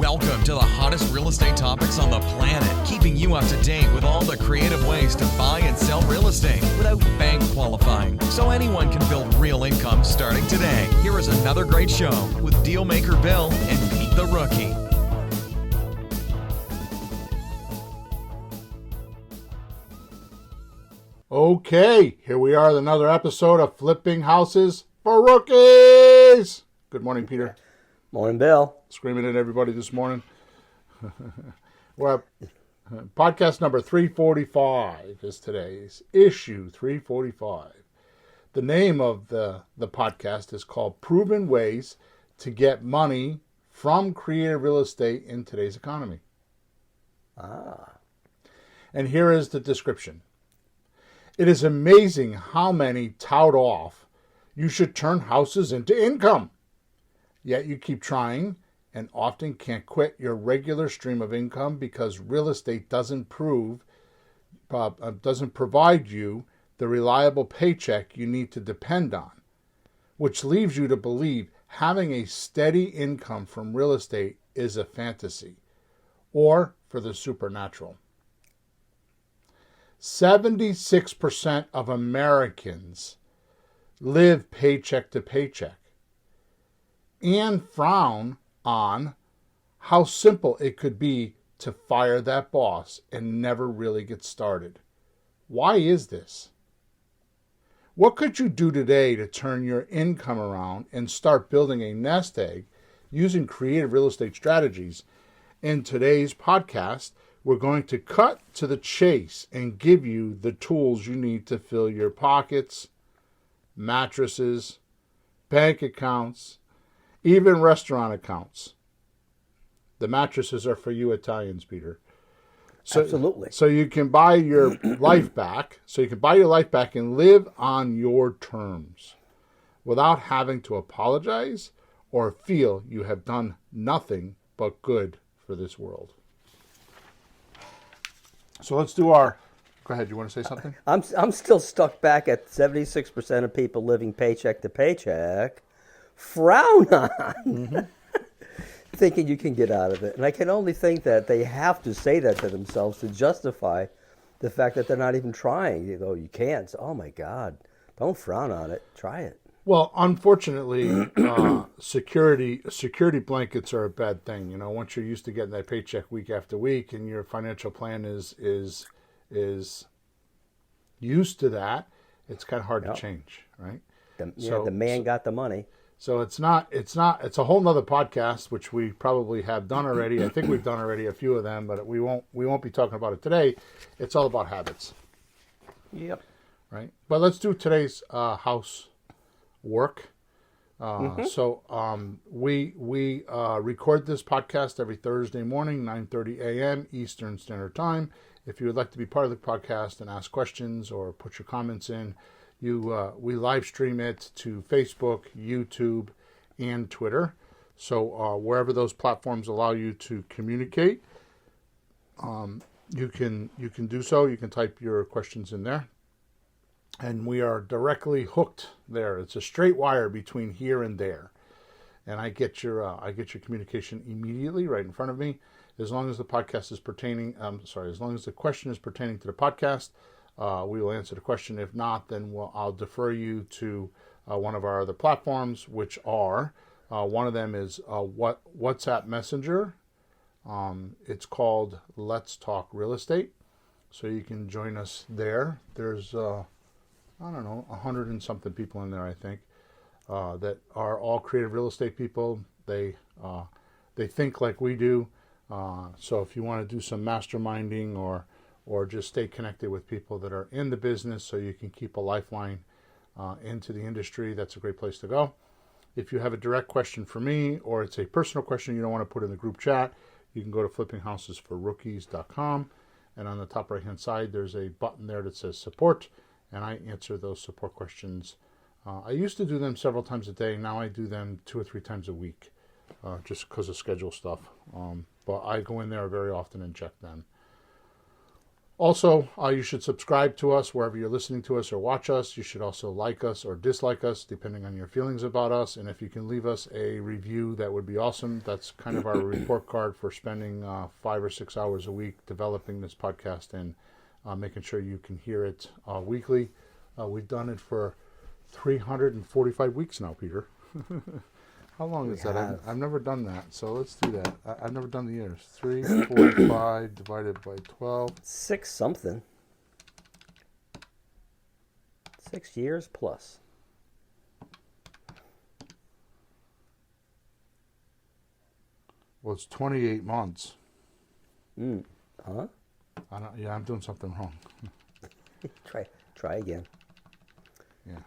Welcome to the hottest real estate topics on the planet, keeping you up to date with all the creative ways to buy and sell real estate without bank qualifying, so anyone can build real income starting today. Here is another great show with Dealmaker Bill and Pete the Rookie. Okay, here we are with another episode of Flipping Houses for Rookies. Good morning, Peter. Morning, Bill. Screaming at everybody this morning. Well, podcast number 345 is today's issue 345. The name of the podcast is called Proven Ways to Get Money from Creative Real Estate in Today's Economy. And here is the description. It is amazing how many tout off you should turn houses into income. Yet you keep trying and often can't quit your regular stream of income because real estate doesn't provide you the reliable paycheck you need to depend on, which leaves you to believe having a steady income from real estate is a fantasy or for the supernatural. 76% of Americans live paycheck to paycheck and frown on how simple it could be to fire that boss and never really get started. Why is this? What could you do today to turn your income around and start building a nest egg using creative real estate strategies? In today's podcast, we're going to cut to the chase and give you the tools you need to fill your pockets, mattresses, bank accounts, even restaurant accounts. The mattresses are for you Italians, Peter. Absolutely. So you can buy your life back. So you can buy your life back and live on your terms without having to apologize or feel you have done nothing but good for this world. So let's do our... Go ahead, you want to say something? I'm still stuck back at 76% of people living paycheck to paycheck. Frown on. Thinking you can get out of it. And I can only think that they have to say that to themselves to justify the fact that they're not even trying. You go, you can't. Oh, my God. Don't frown on it. Try it. Well, unfortunately, security blankets are a bad thing. You know, once you're used to getting that paycheck week after week, and your financial plan is used to that, it's kind of hard to change, right? The man got the money. So it's a whole nother podcast, which we probably have done already. I think we've done already a few of them, but we won't be talking about it today. It's all about habits. Yep. Right. But let's do today's house work. So we record this podcast every Thursday morning, 9:30 a.m. Eastern Standard Time. If you would like to be part of the podcast and ask questions or put your comments in, we live stream it to Facebook, YouTube, and Twitter. So wherever those platforms allow you to communicate, you can do so. You can type your questions in there. And we are directly hooked there. It's a straight wire between here and there, and I get your communication immediately right in front of me. As long as the podcast is as long as the question is pertaining to the podcast, we will answer the question. If not, then I'll defer you to one of our other platforms, which are one of them is WhatsApp Messenger. It's called Let's Talk Real Estate, so you can join us there. There's 100 and something people in there, I think, that are all creative real estate people. They think like we do. So if you want to do some masterminding or just stay connected with people that are in the business so you can keep a lifeline into the industry, that's a great place to go. If you have a direct question for me or it's a personal question you don't want to put in the group chat, you can go to flippinghousesforrookies.com, and on the top right hand side there's a button there that says support, and I answer those support questions. I used to do them several times a day. Now I do them 2 or 3 times a week, just because of schedule stuff. But I go in there very often and check them. Also, you should subscribe to us wherever you're listening to us or watch us. You should also like us or dislike us, depending on your feelings about us. And if you can leave us a review, that would be awesome. That's kind of our report card for spending 5 or 6 hours a week developing this podcast and making sure you can hear it weekly. We've done it for 345 weeks now, Peter. How long is that? I've never done that, so let's do that. I've never done the years. 345 divided by 12. 6 something. 6 years plus. Well, it's 28 months. Huh? I'm doing something wrong. Try again. Yeah.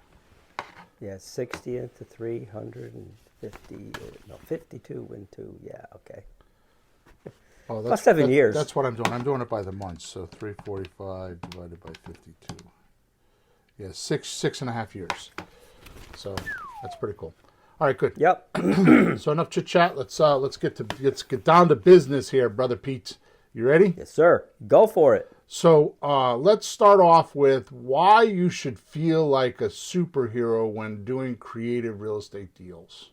Yeah, 60 into 350. No, 52 into. Yeah, okay. Oh, About 7 years. That's what I'm doing. I'm doing it by the months. So 345 divided by 52. Yeah, 6.5 years. So that's pretty cool. All right, good. Yep. So enough chit chat. Let's get down to business here, brother Pete. You ready? Yes, sir. Go for it. So let's start off with why you should feel like a superhero when doing creative real estate deals.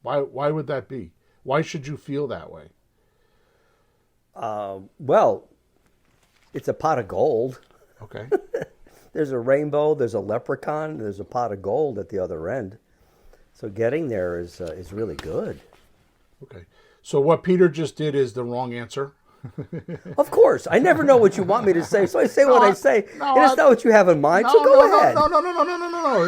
Why would that be? Why should you feel that way? Well, it's a pot of gold. Okay. There's a rainbow, there's a leprechaun, there's a pot of gold at the other end. So getting there is really good. Okay. So what Peter just did is the wrong answer. Of course. I never know what you want me to say, so I say what I say. No, and it's not what you have in mind, so go ahead. No.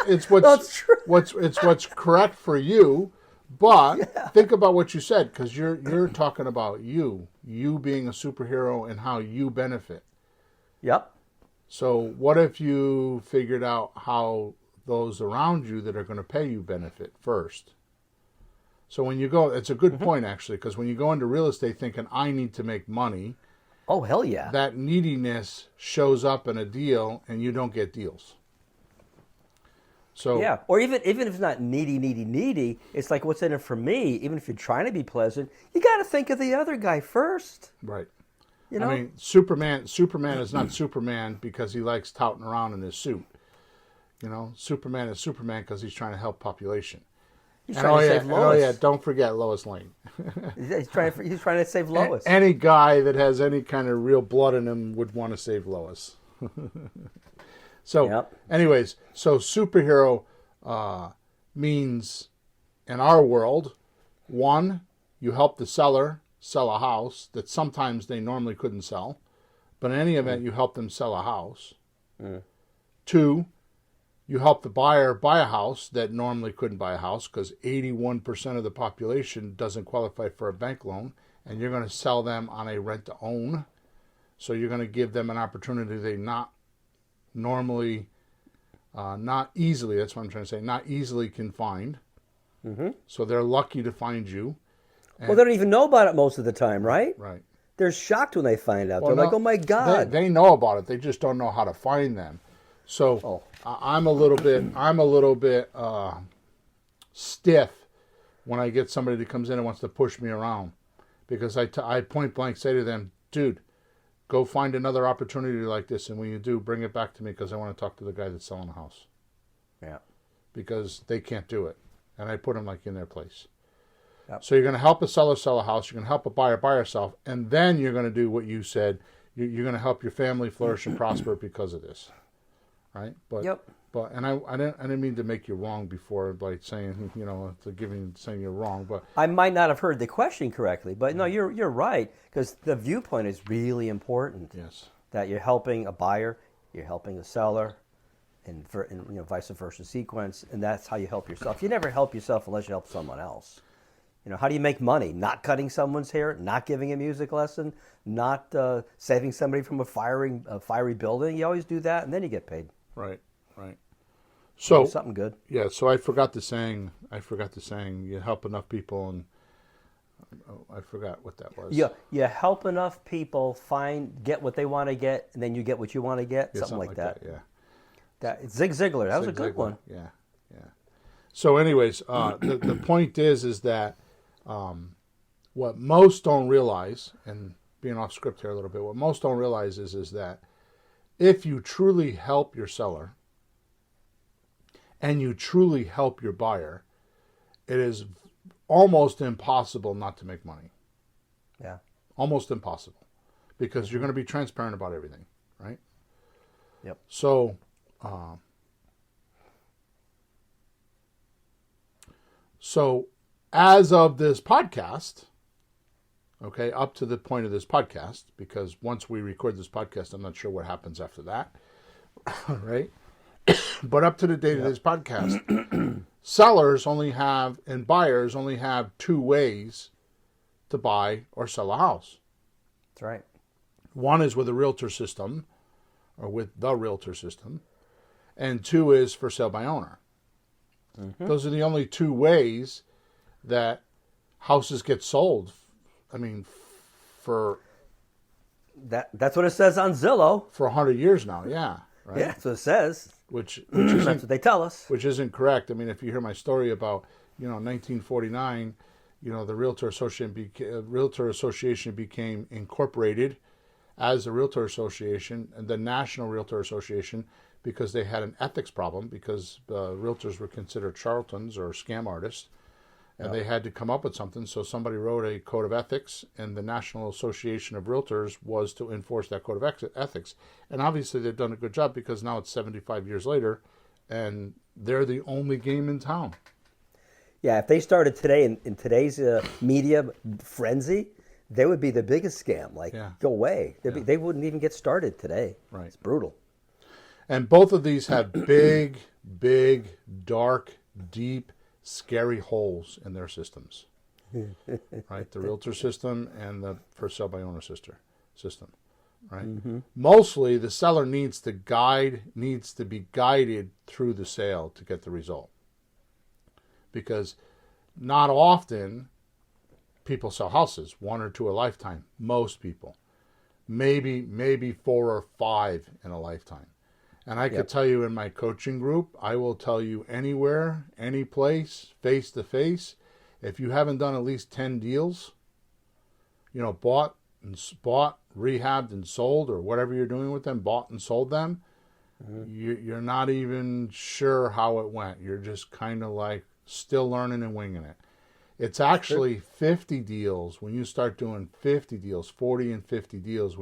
It's what's No, it's true. what's correct for you. But think about what you said, because you're talking about you being a superhero and how you benefit. Yep. So what if you figured out how those around you that are going to pay you benefit first? So when you go, it's a good point actually, because when you go into real estate thinking, I need to make money. Oh, hell yeah. That neediness shows up in a deal and you don't get deals. So yeah, or even if it's not needy, it's like what's in it for me. Even if you're trying to be pleasant, you got to think of the other guy first. Right. You know? I mean, Superman is not Superman because he likes touting around in his suit. You know, Superman is Superman because he's trying to help population. He's trying to save Lois. Oh yeah, don't forget Lois Lane. He's trying to save Lois. Any guy that has any kind of real blood in him would want to save Lois. So, anyways, so superhero means in our world, one, you help the seller sell a house that sometimes they normally couldn't sell, but in any event, you help them sell a house. Two, you help the buyer buy a house that normally couldn't buy a house because 81% of the population doesn't qualify for a bank loan, and you're going to sell them on a rent-to-own. So you're going to give them an opportunity they not normally, not easily, that's what I'm trying to say, not easily can find. So they're lucky to find you. Well, they don't even know about it most of the time, right? Right. They're shocked when they find out. They're like, oh my God. They know about it. They just don't know how to find them. So I'm a little bit stiff when I get somebody that comes in and wants to push me around, because I point blank say to them, dude, go find another opportunity like this, and when you do, bring it back to me because I want to talk to the guy that's selling the house. Yeah. Because they can't do it, and I put them like in their place. Yep. So you're going to help a seller sell a house. You're going to help a buyer buy herself, and then you're going to do what you said. You're going to help your family flourish and prosper because of this, right? But and I didn't mean to make you wrong before by saying saying you're wrong, but I might not have heard the question correctly. But no, you're right, because the viewpoint is really important. Yes. That you're helping a buyer, you're helping a seller, and vice versa sequence, and that's how you help yourself. You never help yourself unless you help someone else. How do you make money? Not cutting someone's hair, not giving a music lesson, not saving somebody from a fiery building. You always do that, and then you get paid. Right. So something good. Yeah. So I forgot the saying. You help enough people, and I forgot what that was. Yeah. You help enough people get what they want to get, and then you get what you want to get. Yeah, something like that. Yeah. Zig Ziglar. That was a good one. Yeah. So, anyways, the point is that what most don't realize, and being off script here a little bit, what most don't realize is that if you truly help your seller and you truly help your buyer, it is almost impossible not to make money. Yeah. Almost impossible. Because you're going to be transparent about everything, right? Yep. So, as of this podcast, okay, up to the point of this podcast, because once we record this podcast, I'm not sure what happens after that, right? But up to the date of this podcast, sellers only have, and buyers only have 2 ways to buy or sell a house. That's right. One is with a realtor system, or with the realtor system, and 2 is for sale by owner. Mm-hmm. Those are the only 2 ways that houses get sold. I mean, that's what it says on Zillow. For 100 years now, yeah. Right? Yeah, that's what it says. Which that's what they tell us. Which isn't correct. I mean, if you hear my story about, 1949, the Realtor Association became incorporated as a Realtor Association, and the National Realtor Association, because they had an ethics problem, because realtors were considered charlatans or scam artists, and they had to come up with something. So somebody wrote a code of ethics, and the National Association of Realtors was to enforce that code of ethics. And obviously they've done a good job, because now it's 75 years later, and they're the only game in town. Yeah, if they started today in today's media frenzy, they would be the biggest scam. Go away. They wouldn't even get started today. Right. It's brutal. And both of these have big, dark, deep, scary holes in their systems. Right? The realtor system and the for sale by owner system. Right? Mm-hmm. Mostly the seller needs to be guided through the sale to get the result. Because not often people sell houses, 1 or 2 a lifetime. Most people. Maybe 4 or 5 in a lifetime. And I could tell you in my coaching group, I will tell you anywhere, any place, face to face, if you haven't done at least 10 deals, bought, rehabbed, and sold, or whatever you're doing with them, bought and sold them, you're not even sure how it went. You're just kind of like still learning and winging it. It's actually 50 deals. When you start doing 50 deals, 40 and 50 deals,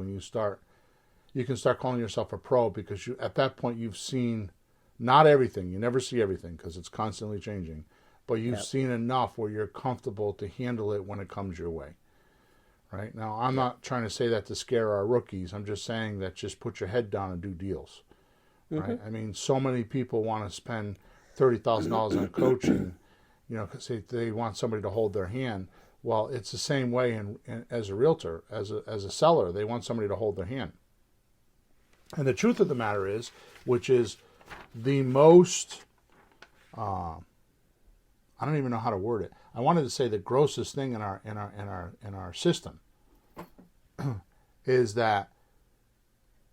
you can start calling yourself a pro, because at that point you've seen not everything. You never see everything because it's constantly changing. But you've seen enough where you're comfortable to handle it when it comes your way. Right? Now, I'm not trying to say that to scare our rookies. I'm just saying that just put your head down and do deals. Mm-hmm. Right? I mean, so many people want to spend $30,000 on coaching, because they want somebody to hold their hand. Well, it's the same way as a realtor, as a seller. They want somebody to hold their hand. And the truth of the matter is, which is the most, I don't even know how to word it. I wanted to say the grossest thing in our system is that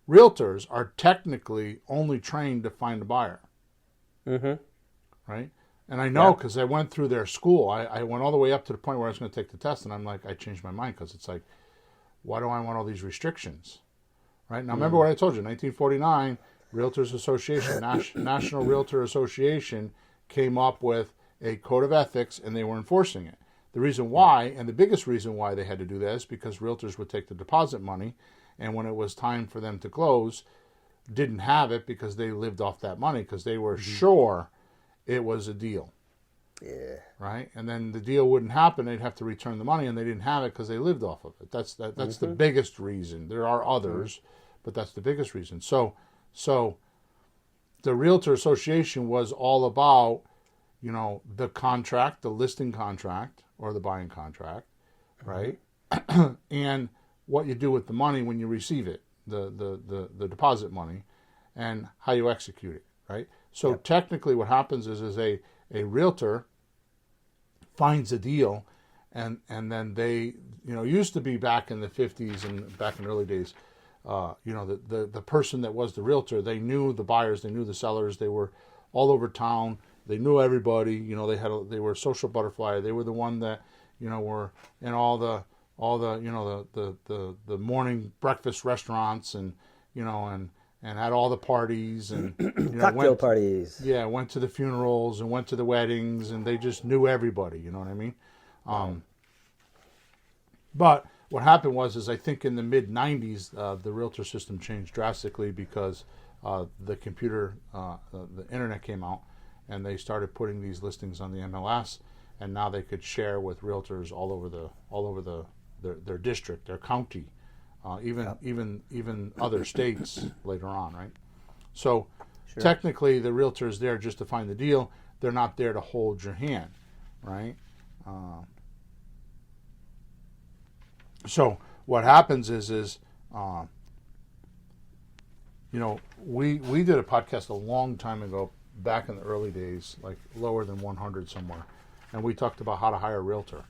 realtors are technically only trained to find a buyer. Mm-hmm. Right? And I know, because I went through their school. I went all the way up to the point where I was going to take the test, and I'm like, I changed my mind, because it's like, why do I want all these restrictions? Right? Now, remember what I told you. 1949, Realtors Association, National Realtor Association came up with a code of ethics, and they were enforcing it. The reason why, and the biggest reason why they had to do that, is because realtors would take the deposit money, and when it was time for them to close, didn't have it, because they lived off that money, because they were sure it was a deal. Yeah. Right? And then the deal wouldn't happen. They'd have to return the money, and they didn't have it because they lived off of it. That's the biggest reason. There are others, but that's the biggest reason. So the Realtor Association was all about, the contract, the listing contract, or the buying contract, right? And what you do with the money when you receive it, the deposit money, and how you execute it, right? So technically what happens is a realtor finds a deal, and then they, used to be back in the 50s and back in the early days, the person that was the realtor, they knew the buyers, they knew the sellers, they were all over town, they knew everybody, they were a social butterfly, they were the one that, were in all the all the the morning breakfast restaurants, and and had all the parties, and Cocktail parties. Yeah, went to the funerals and went to the weddings, and they just knew everybody. You know what I mean? But what happened was I think in the mid '90s, the realtor system changed drastically because the computer, the internet came out, and they started putting these listings on the MLS, and now they could share with realtors all over their district, their county, even other states later on, right? So technically, the realtor is there just to find the deal. They're not there to hold your hand, right? So what happens is we did a podcast a long time ago, back in the early days, like lower than 100 somewhere, and we talked about how to hire a realtor.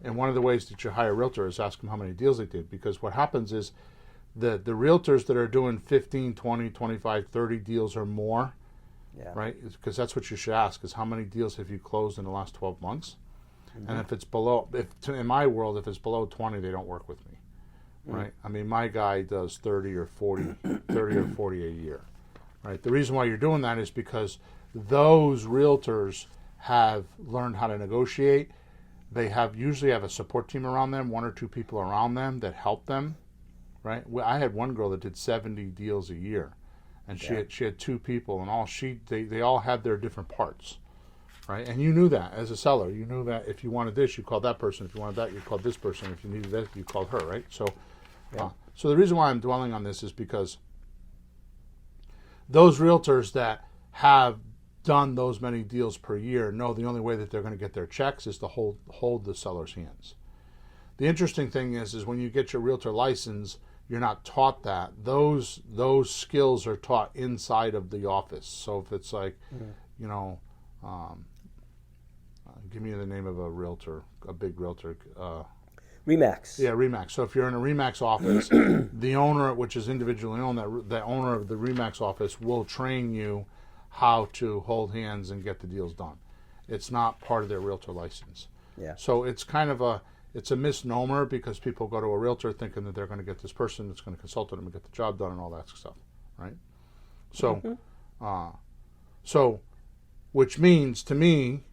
And one of the ways that you hire a realtor is ask them how many deals they did, because what happens is the realtors that are doing 15, 20, 25, 30 deals or more, right? Because that's what you should ask, is how many deals have you closed in the last 12 months? And if it's below, in my world, if it's below 20, they don't work with me, right? I mean, my guy does 30 or 40 a year, right? The reason why you're doing that is because those realtors have learned how to negotiate. They usually have a support team around them, 1 or 2 people around them that help them, right? I had one girl that did 70 deals a year, and she had 2 people, and they all had their different parts. Right, and you knew that as a seller. You knew that if you wanted this, you called that person. If you wanted that, you called this person. If you needed that, you called her. Right. So, so the reason why I'm dwelling on this is because those realtors that have done those many deals per year know the only way that they're going to get their checks is to hold the seller's hands. The interesting thing is when you get your realtor license, you're not taught that. Those skills are taught inside of the office. So if it's like, give me the name of a realtor, a big realtor. Remax. Yeah, Remax. So if you're in a Remax office, the owner, which is individually owned, the owner of the Remax office will train you how to hold hands and get the deals done. It's not part of their realtor license. Yeah. So it's kind of it's a misnomer, because people go to a realtor thinking that they're going to get this person that's going to consult them and get the job done and all that stuff, right? So, which means to me,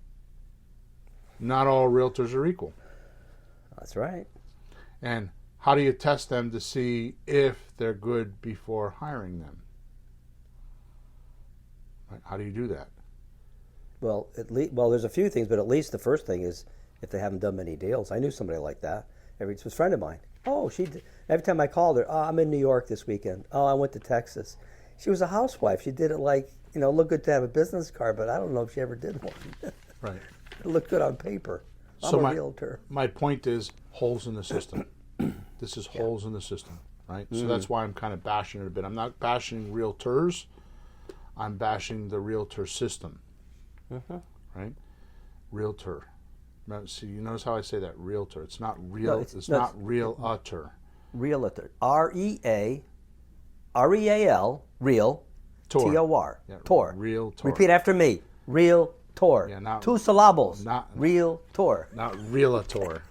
not all realtors are equal. That's right. And how do you test them to see if they're good before hiring them? Right? How do you do that? Well, there's a few things, but at least the first thing is if they haven't done many deals. I knew somebody like that. It was a friend of mine. Oh, every time I called her, oh, I'm in New York this weekend. Oh, I went to Texas. She was a housewife. She did it like, look good to have a business card, but I don't know if she ever did one. Right. It looked good on paper. I'm a realtor. My point is holes in the system. This is holes in the system, right? So that's why I'm kind of bashing it a bit. I'm not bashing realtors. I'm bashing the realtor system, right? Realtor. See, you notice how I say that? Realtor. It's not real. No, it's not realtor. Realtor. R-E-A-L. Real. Tor. T-O-R. Yeah, Tor. Realtor. Repeat after me. Real Tor. Yeah, 2 syllables. Not Real Tor. Not realtor.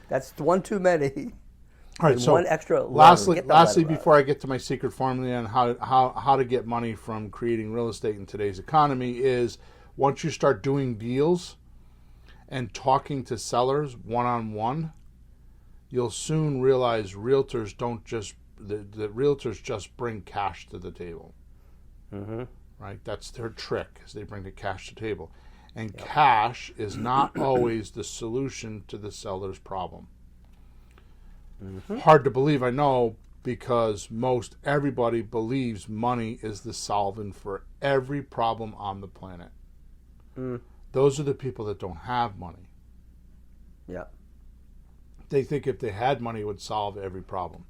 That's one too many. All right, so one extra letter. Lastly, before I get to my secret formula on how to get money from creating real estate in today's economy is, once you start doing deals and talking to sellers one-on-one, you'll soon realize realtors don't just the realtors just bring cash to the table. Right? That's their trick, is they bring the cash to the table. And cash is not always the solution to the seller's problem. Hard to believe, I know, because most everybody believes money is the solvent for every problem on the planet. Those are the people that don't have money. Yeah. They think if they had money, it would solve every problem.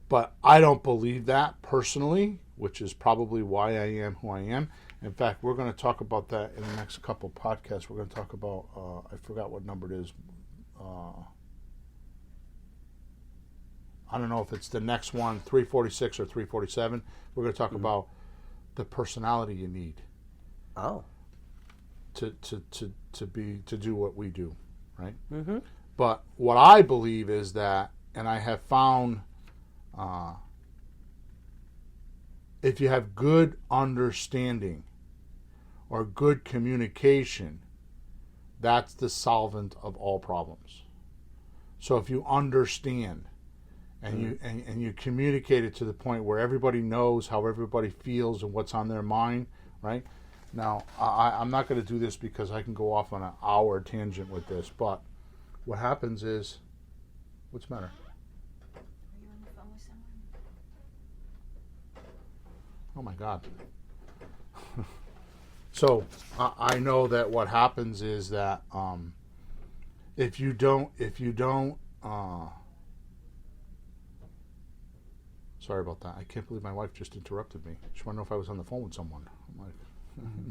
But I don't believe that personally, which is probably why I am who I am. In fact, we're going to talk about that in the next couple podcasts. We're going to talk about, I forgot what number it is. I don't know if it's the next one, 346 or 347. We're going to talk about the personality you need. Oh. To do what we do, right? But what I believe is that, and I have found, if you have good understanding or good communication, that's the solvent of all problems. So if you understand and you communicate it to the point where everybody knows how everybody feels and what's on their mind, right? Now, I'm not going to do this because I can go off on an hour tangent with this, but what happens is, what's the matter? Are you on the phone with someone? Oh my God. So I know that what happens is that if you don't, sorry about that. I can't believe my wife just interrupted me. She wanted to know if I was on the phone with someone. I'm like,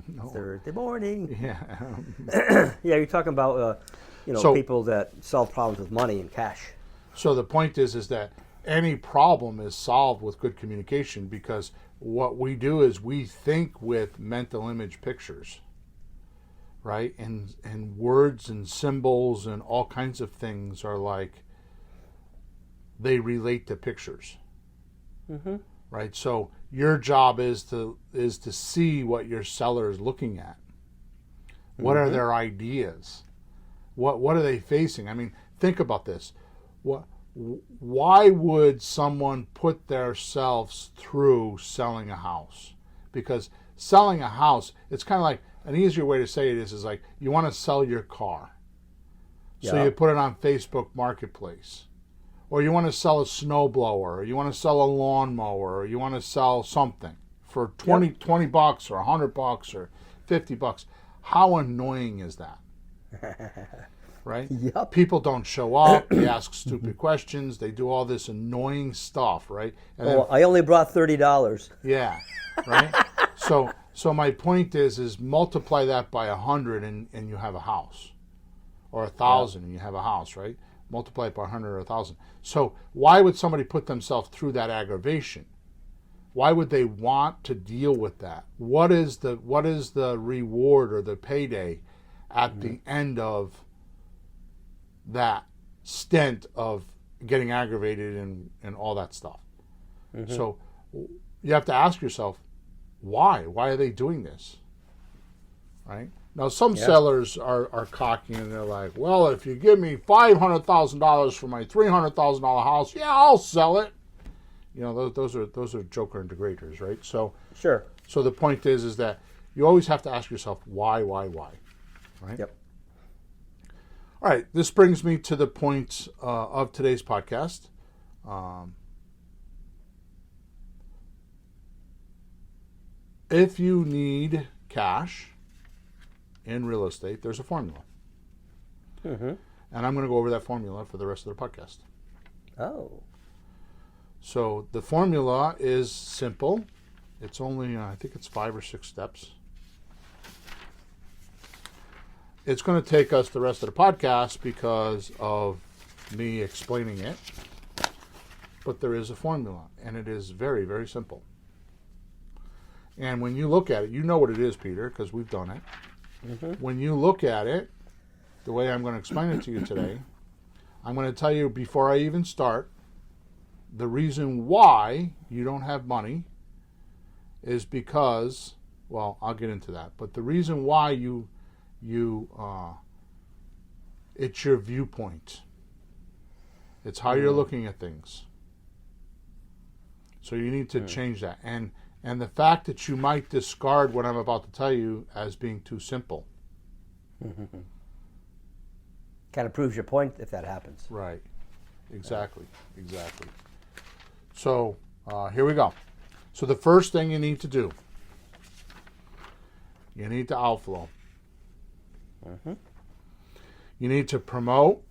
no. Thursday morning. Yeah. Yeah, you're talking about So- people that solve problems with money and cash. So the point is that any problem is solved with good communication, because what we do is we think with mental image pictures, right? And words and symbols and all kinds of things are like, they relate to pictures, right? So your job is to see what your seller is looking at. What are their ideas? What are they facing? I mean, think about this. Why would someone put themselves through selling a house? Because selling a house, it's kind of like, an easier way to say it is like, you want to sell your car. So Yeah. you put it on Facebook Marketplace. Or you want to sell a snowblower, or you want to sell a lawnmower, or you want to sell something for $20 bucks or $100 or $50. How annoying is that? Right? Yep. People don't show up. They ask stupid questions. They do all this annoying stuff, right? And Oh, I only brought $30. yeah, right. So my point is multiply that by 100 and you have a house, or 1,000 and you have a house, right? Multiply it by 100 or 1,000. So why would somebody put themselves through that aggravation? Why would they want to deal with that? What is the reward or the payday at the end of that stint of getting aggravated and all that stuff? So you have to ask yourself, why? Why are they doing this? Right? Now, some sellers are cocky and they're like, well, if you give me $500,000 for my $300,000 house, yeah, I'll sell it. You know, those are joker and degraders, right? So Sure. So the point is that you always have to ask yourself, why, right? Yep. All right, this brings me to the point of today's podcast. If you need cash in real estate, there's a formula. And I'm going to go over that formula for the rest of the podcast. Oh. So the formula is simple. It's only, I think it's 5 or 6 steps. It's going to take us the rest of the podcast because of me explaining it. But there is a formula, and it is very, very simple. And when you look at it, you know what it is, Peter, because we've done it. When you look at it, the way I'm going to explain it to you today, I'm going to tell you before I even start, the reason why you don't have money is because, well, I'll get into that, but the reason why it's your viewpoint. It's how you're looking at things. So you need to change that. And the fact that you might discard what I'm about to tell you as being too simple. Kind of proves your point if that happens. Right. Exactly. So here we go. So the first thing you need to do, you need to outflow. You need to promote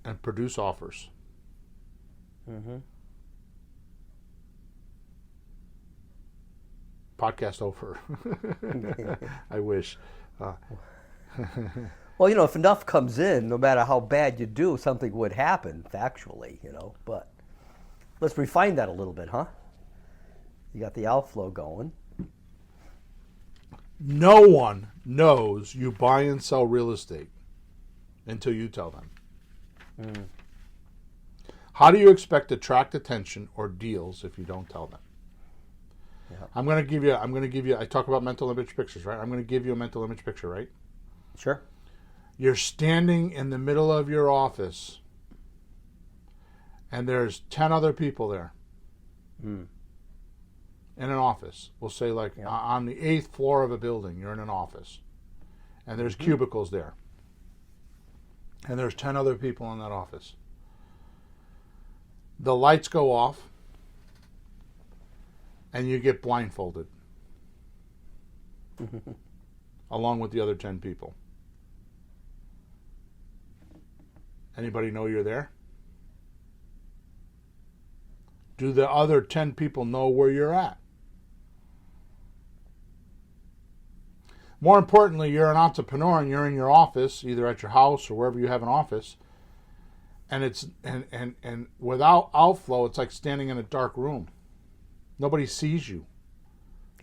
and produce offers. Podcast over. I wish. Well, if enough comes in, no matter how bad you do, something would happen, factually, But let's refine that a little bit, huh? You got the outflow going. No one knows you buy and sell real estate until you tell them. How do you expect to attract attention or deals if you don't tell them? Yeah. I'm going to give you, I talk about mental image pictures, right? I'm going to give you a mental image picture, right? Sure. You're standing in the middle of your office and there's 10 other people there in an office. We'll say like on the 8th floor of a building, you're in an office and there's cubicles there. And there's 10 other people in that office. The lights go off and you get blindfolded along with the other 10 people. Anybody know you're there? Do the other 10 people know where you're at? More importantly, you're an entrepreneur and you're in your office, either at your house or wherever you have an office, and it's and without outflow, it's like standing in a dark room. Nobody sees you.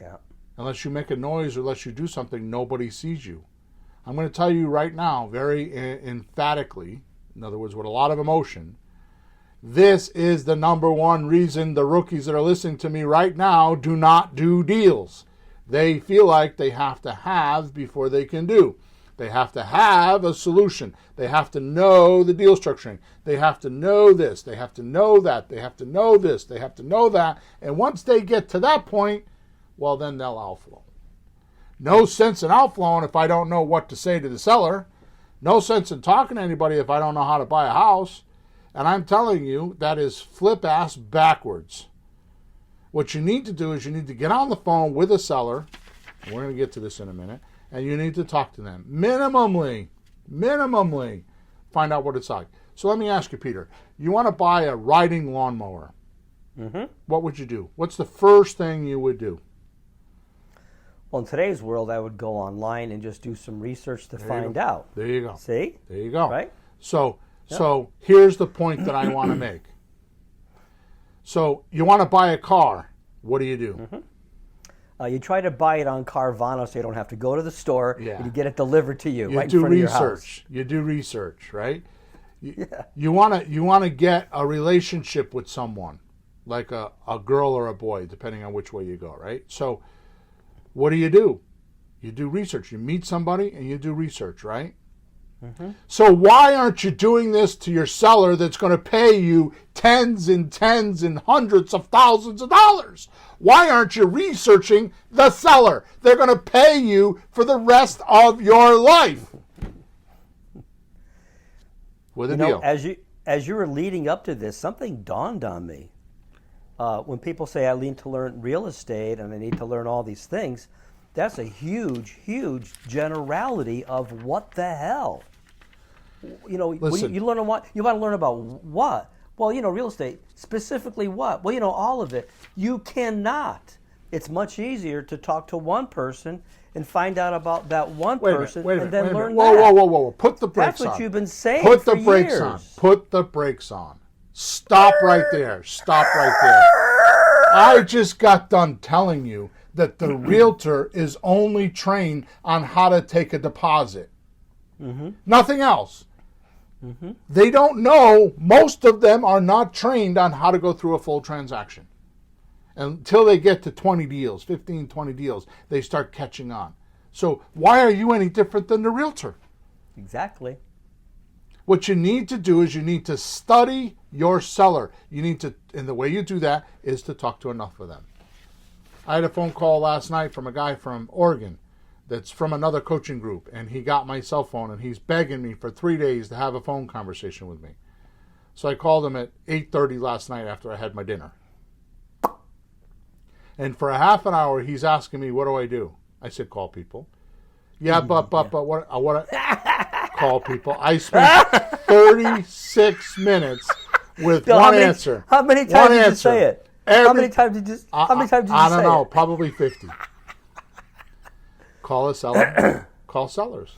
Yeah. Unless you make a noise or unless you do something, nobody sees you. I'm going to tell you right now, very emphatically, in other words, with a lot of emotion, this is the number one reason the rookies that are listening to me right now do not do deals. They feel like they have to have before they can do. They have to have a solution. They have to know the deal structuring. They have to know this. They have to know that. They have to know this. They have to know that. And once they get to that point, well, then they'll outflow. No sense in outflowing if I don't know what to say to the seller. No sense in talking to anybody if I don't know how to buy a house. And I'm telling you, that is flip-ass backwards. What you need to do is you need to get on the phone with a seller. We're going to get to this in a minute. And you need to talk to them. Minimally, find out what it's like. So let me ask you, Peter. You want to buy a riding lawnmower. What would you do? What's the first thing you would do? Well, in today's world, I would go online and just do some research to find out. There you go. See? There you go. Right? So here's the point that I want to make. So you want to buy a car. What do you do? You try to buy it on Carvana so you don't have to go to the store and you get it delivered to you, You right do in front of your house. You do research, right? You want to get a relationship with someone, like a girl or a boy, depending on which way you go, right? So what do? You do research. You meet somebody and you do research, right? So why aren't you doing this to your seller that's going to pay you tens and hundreds of thousands of dollars? Why aren't you researching the seller? They're going to pay you for the rest of your life with a deal. As you were leading up to this, something dawned on me. When people say I need to learn real estate and I need to learn all these things, that's a huge generality of what the hell. Listen. You want to learn about what? Well, real estate, specifically what? Well, all of it. You cannot. It's much easier to talk to one person and find out about that one person and then learn that. Whoa. Put the brakes on. That's what you've been saying Put for the brakes years. on. Put the brakes on. Stop right there. Stop right there. I just got done telling you that the realtor is only trained on how to take a deposit. Nothing else. They don't know, most of them are not trained on how to go through a full transaction. Until they get to 20 deals, 15, 20 deals, they start catching on. So why are you any different than the realtor? Exactly. What you need to do is you need to study your seller. You need to, and the way you do that is to talk to enough of them. I had a phone call last night from a guy from Oregon that's from another coaching group, and he got my cell phone, and he's begging me for 3 days to have a phone conversation with me. So I called him at 8:30 last night after I had my dinner. And for a half an hour, he's asking me, what do I do? I said, call people. Yeah, but what call people. I spent 36 minutes with one answer. How many times did you say it? How many times did you say it? I don't know, probably 50. Call a seller. Call sellers.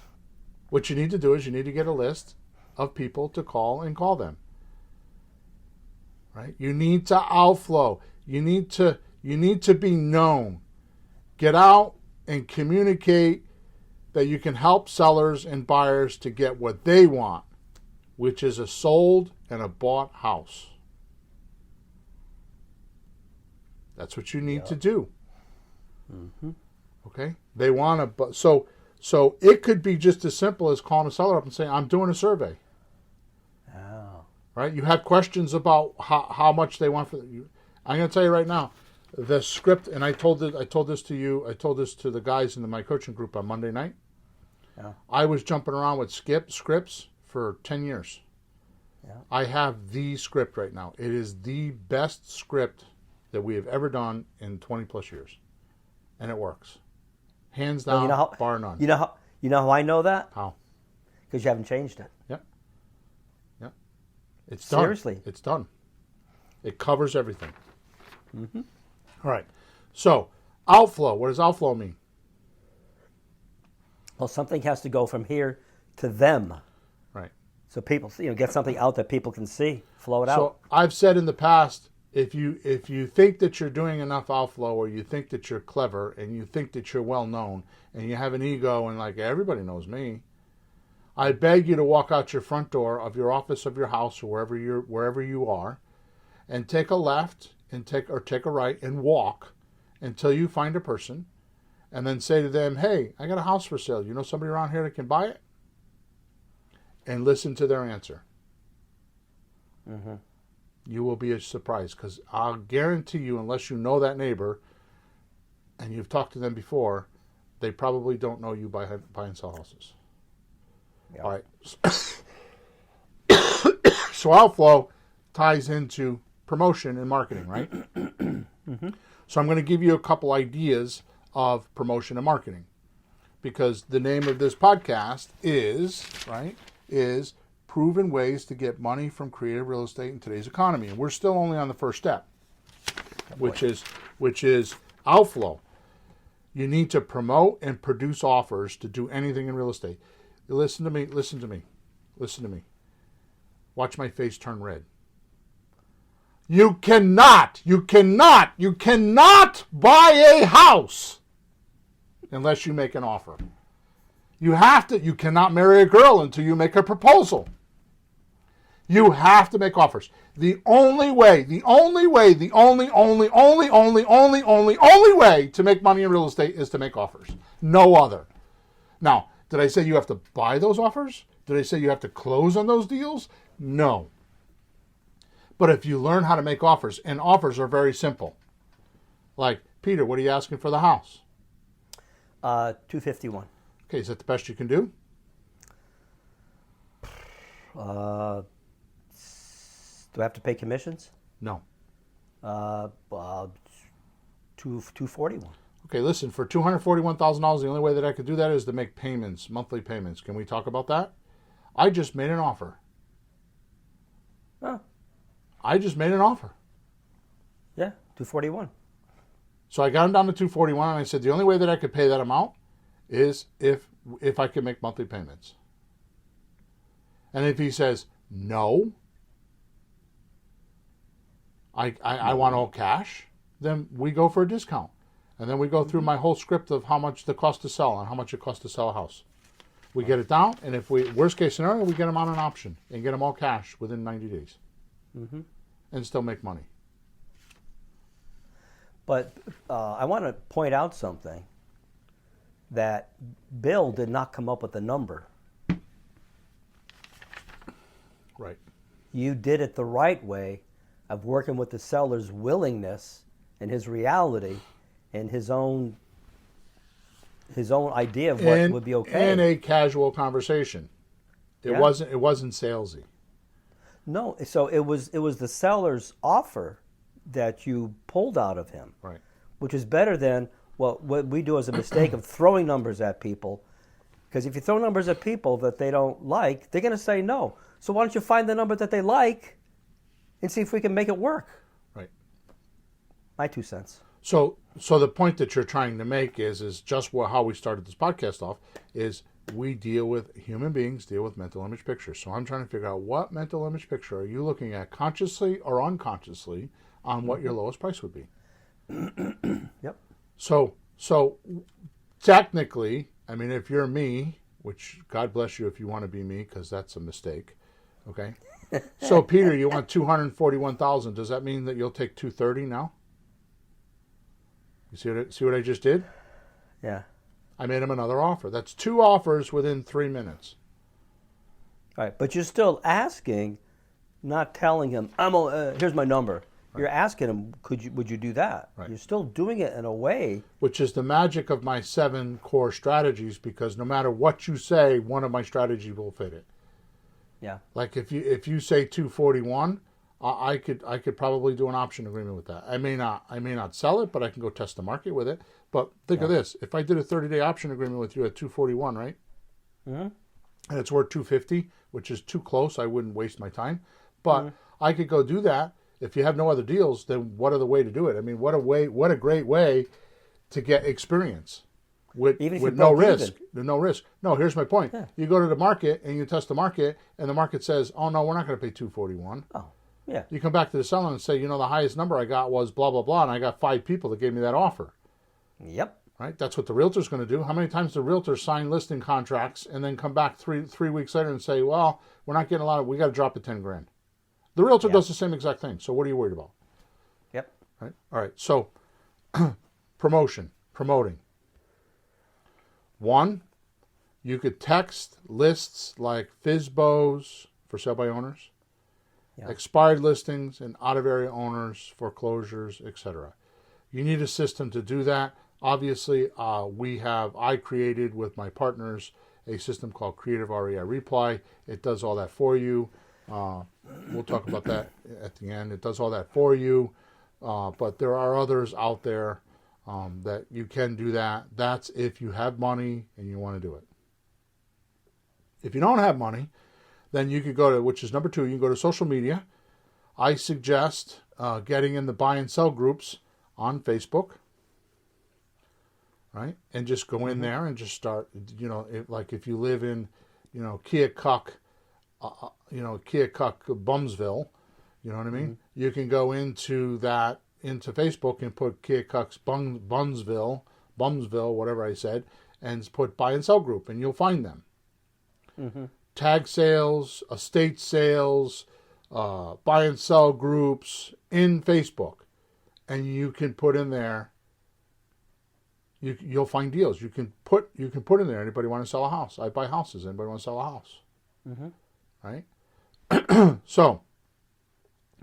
What you need to do is you need to get a list of people to call and call them. Right? You need to outflow. You need to be known. Get out and communicate that you can help sellers and buyers to get what they want which is a sold and a bought house. That's what you need to do. Mm-hmm. Okay? They want to... So it could be just as simple as calling a seller up and saying, I'm doing a survey. Oh. Right? You have questions about how much they want for you. I'm going to tell you right now, the script, and I told this to you, I told this to the guys in my coaching group on Monday night. Yeah. I was jumping around with scripts for 10 years. Yeah. I have the script right now. It is the best script that we have ever done in 20 plus years. And it works. Hands down, bar none. You know how I know that? How? Because you haven't changed it. Yep. Yep. It's done. Seriously. It's done. It covers everything. Mm-hmm. All right. So, outflow. What does outflow mean? Well, something has to go from here to them. Right. So people, get something out that people can see, flow it out. So I've said in the past, if you think that you're doing enough outflow, or you think that you're clever, and you think that you're well known, and you have an ego, and like everybody knows me, I beg you to walk out your front door of your office, of your house, or wherever you are, and take a left and take a right and walk until you find a person, and then say to them, "Hey, I got a house for sale. You know somebody around here that can buy it?" And listen to their answer. Mm-hmm. You will be surprised, because I'll guarantee you, unless you know that neighbor and you've talked to them before, they probably don't know you buy and sell houses. Yeah. All right. So outflow ties into promotion and marketing, right? Mm-hmm. So I'm going to give you a couple ideas of promotion and marketing, because the name of this podcast is Proven Ways to Get Money from Creative Real Estate in Today's Economy. And we're still only on the first step, which is outflow. You need to promote and produce offers to do anything in real estate. Listen to me. Watch my face turn red. You cannot buy a house unless you make an offer. You cannot marry a girl until you make a proposal. You have to make offers. The only way to make money in real estate is to make offers. No other. Now, did I say you have to buy those offers? Did I say you have to close on those deals? No. But if you learn how to make offers, and offers are very simple. Like, Peter, what are you asking for the house? $251. Okay, is that the best you can do? Do I have to pay commissions? No. $241. Okay, listen, for $241,000, the only way that I could do that is to make payments, monthly payments. Can we talk about that? I just made an offer. Oh. I just made an offer. Yeah, $241. So I got him down to $241, and I said the only way that I could pay that amount is if I can make monthly payments. And if he says no, I want all cash, then we go for a discount. And then we go through my whole script of how much the cost to sell and how much it costs to sell a house. We get it down, and if worst case scenario, we get them on an option and get them all cash within 90 days. Mm-hmm. And still make money. But I want to point out something, that Bill did not come up with the number. Right. You did it the right way of working with the seller's willingness and his reality and his own idea of what would be okay. And a casual conversation. It wasn't salesy. No, so it was the seller's offer that you pulled out of him. Right. Which is better than what we do as a mistake of throwing numbers at people. Because if you throw numbers at people that they don't like, they're going to say no. So why don't you find the number that they like and see if we can make it work? Right. My 2 cents. So the point that you're trying to make is just how we started this podcast off, is human beings deal with mental image pictures. So I'm trying to figure out, what mental image picture are you looking at consciously or unconsciously on what your lowest price would be? Yep. So technically, I mean, if you're me, which God bless you if you want to be me, because that's a mistake. Okay. So Peter, you want 241,000. Does that mean that you'll take 230 now? You see what I just did? Yeah. I made him another offer. That's 2 offers within 3 minutes. All right, but you're still asking, not telling him, here's my number. Right. You're asking him, would you do that? Right. You're still doing it in a way. Which is the magic of my 7 core strategies, because no matter what you say, one of my strategies will fit it. Yeah. Like if you say 241, I could probably do an option agreement with that. I may not sell it, but I can go test the market with it. But think of this: if I did a 30-day option agreement with you at 241, right? Mm-hmm. And it's worth 250, which is too close. I wouldn't waste my time. But I could go do that. If you have no other deals, then what other way to do it? I mean, what a great way to get experience with no risk. No risk. No, here's my point. Yeah. You go to the market and you test the market, and the market says, "Oh no, we're not going to pay 241." Oh, yeah. You come back to the seller and say, the highest number I got was blah blah blah, and I got 5 people that gave me that offer. Yep. Right. That's what the realtor's going to do. How many times do realtors sign listing contracts and then come back three weeks later and say, "Well, we're not getting a lot of. We got to drop it 10 grand." The realtor does the same exact thing. So what are you worried about? Yep. Right. All right. So promoting. 1, you could text lists like FSBOs for sale by owners, expired listings, and out of area owners, foreclosures, etc. You need a system to do that. Obviously, I created with my partners a system called Creative REI Reply. It does all that for you. We'll talk about that at the end. It does all that for you. But there are others out there that you can do that. That's if you have money and you want to do it. If you don't have money, then you could go to, which is number 2, you can go to social media. I suggest getting in the buy and sell groups on Facebook, right? And just go in there and just start, if you live in, Keokuk, Bumsville, you know what I mean? Mm-hmm. You can go into Facebook and put Keokuk's Bumsville, whatever I said, and put buy and sell group, and you'll find them. Mm-hmm. Tag sales, estate sales, buy and sell groups in Facebook, and you can put in there. You'll find deals. You can put in there. Anybody want to sell a house? I buy houses. Anybody want to sell a house? Mm-hmm. Right. So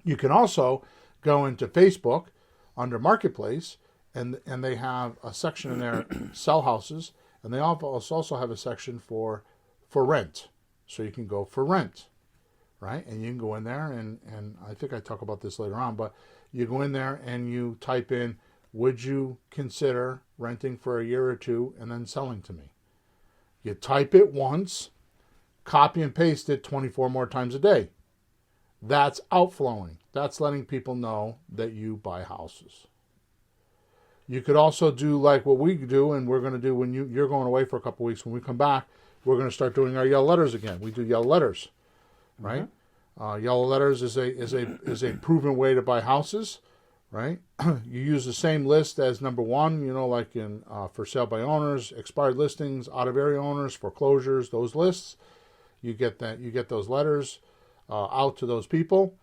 you can also go into Facebook under Marketplace, and they have a section in there, sell houses, and they also have a section for rent. So you can go for rent, right? And you can go in there, and I think I talk about this later on, but you go in there and you type in, would you consider renting for a year or 2 and then selling to me? You type it once, copy and paste it 24 more times a day. That's outflowing. That's letting people know that you buy houses. You could also do like what we do, and we're going to do when you're going away for a couple weeks. When we come back, we're going to start doing our yellow letters again. We do yellow letters, right? Mm-hmm. Yellow letters is a proven way to buy houses, right? You use the same list as number 1, like in for sale by owners, expired listings, out of area owners, foreclosures, those lists. You get those letters out to those people.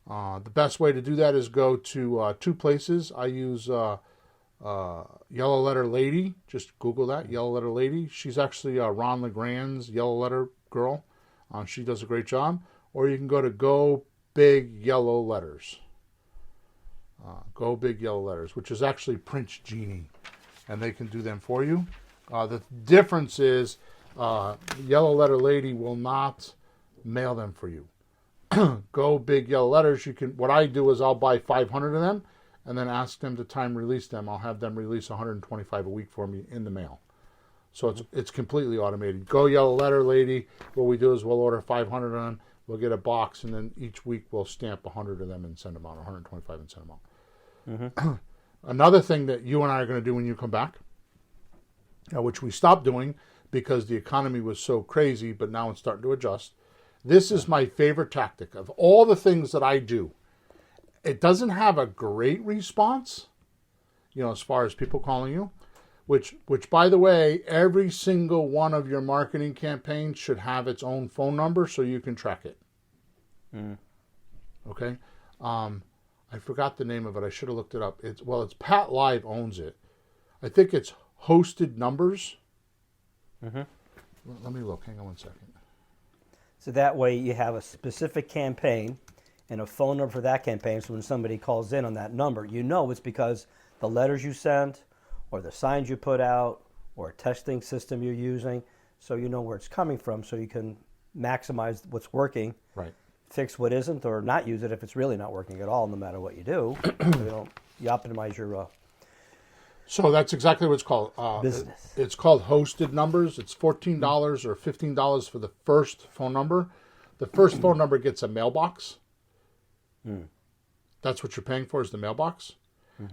The best way to do that is go to 2 places. I use Yellow Letter Lady. Just Google that, Yellow Letter Lady. She's actually Ron LeGrand's Yellow Letter girl. She does a great job. Or you can go to Go Big Yellow Letters. Go Big Yellow Letters, which is actually Prince Genie, and they can do them for you. The difference is Yellow Letter Lady will not mail them for you. Go Big Yellow Letters, what I do is I'll buy 500 of them and then ask them to time release them. I'll have them release 125 a week for me in the mail. So it's completely automated. Go Yellow Letter Lady, what we do is we'll order 500 of them, we'll get a box, and then each week we'll stamp 100 of them and send them out, 125 and send them out. Mm-hmm. Another thing that you and I are going to do when you come back, which we stopped doing because the economy was so crazy, but now it's starting to adjust. This is my favorite tactic of all the things that I do. It doesn't have a great response, as far as people calling you, which by the way, every single one of your marketing campaigns should have its own phone number so you can track it. Okay, I forgot the name of it. I should have looked it up. It's Pat Live owns it. I think it's Hosted Numbers. Let me look. Hang on one second. So that way you have a specific campaign and a phone number for that campaign. So when somebody calls in on that number, you know it's because the letters you sent or the signs you put out or a testing system you're using. So you know where it's coming from so you can maximize what's working, Right. fix what isn't, or not use it if it's really not working at all, no matter what you do. You optimize your So that's exactly what it's called. business. It's called Hosted Numbers. It's $14 or $15 for the first phone number. The first phone number gets a mailbox. That's what you're paying for, is the mailbox.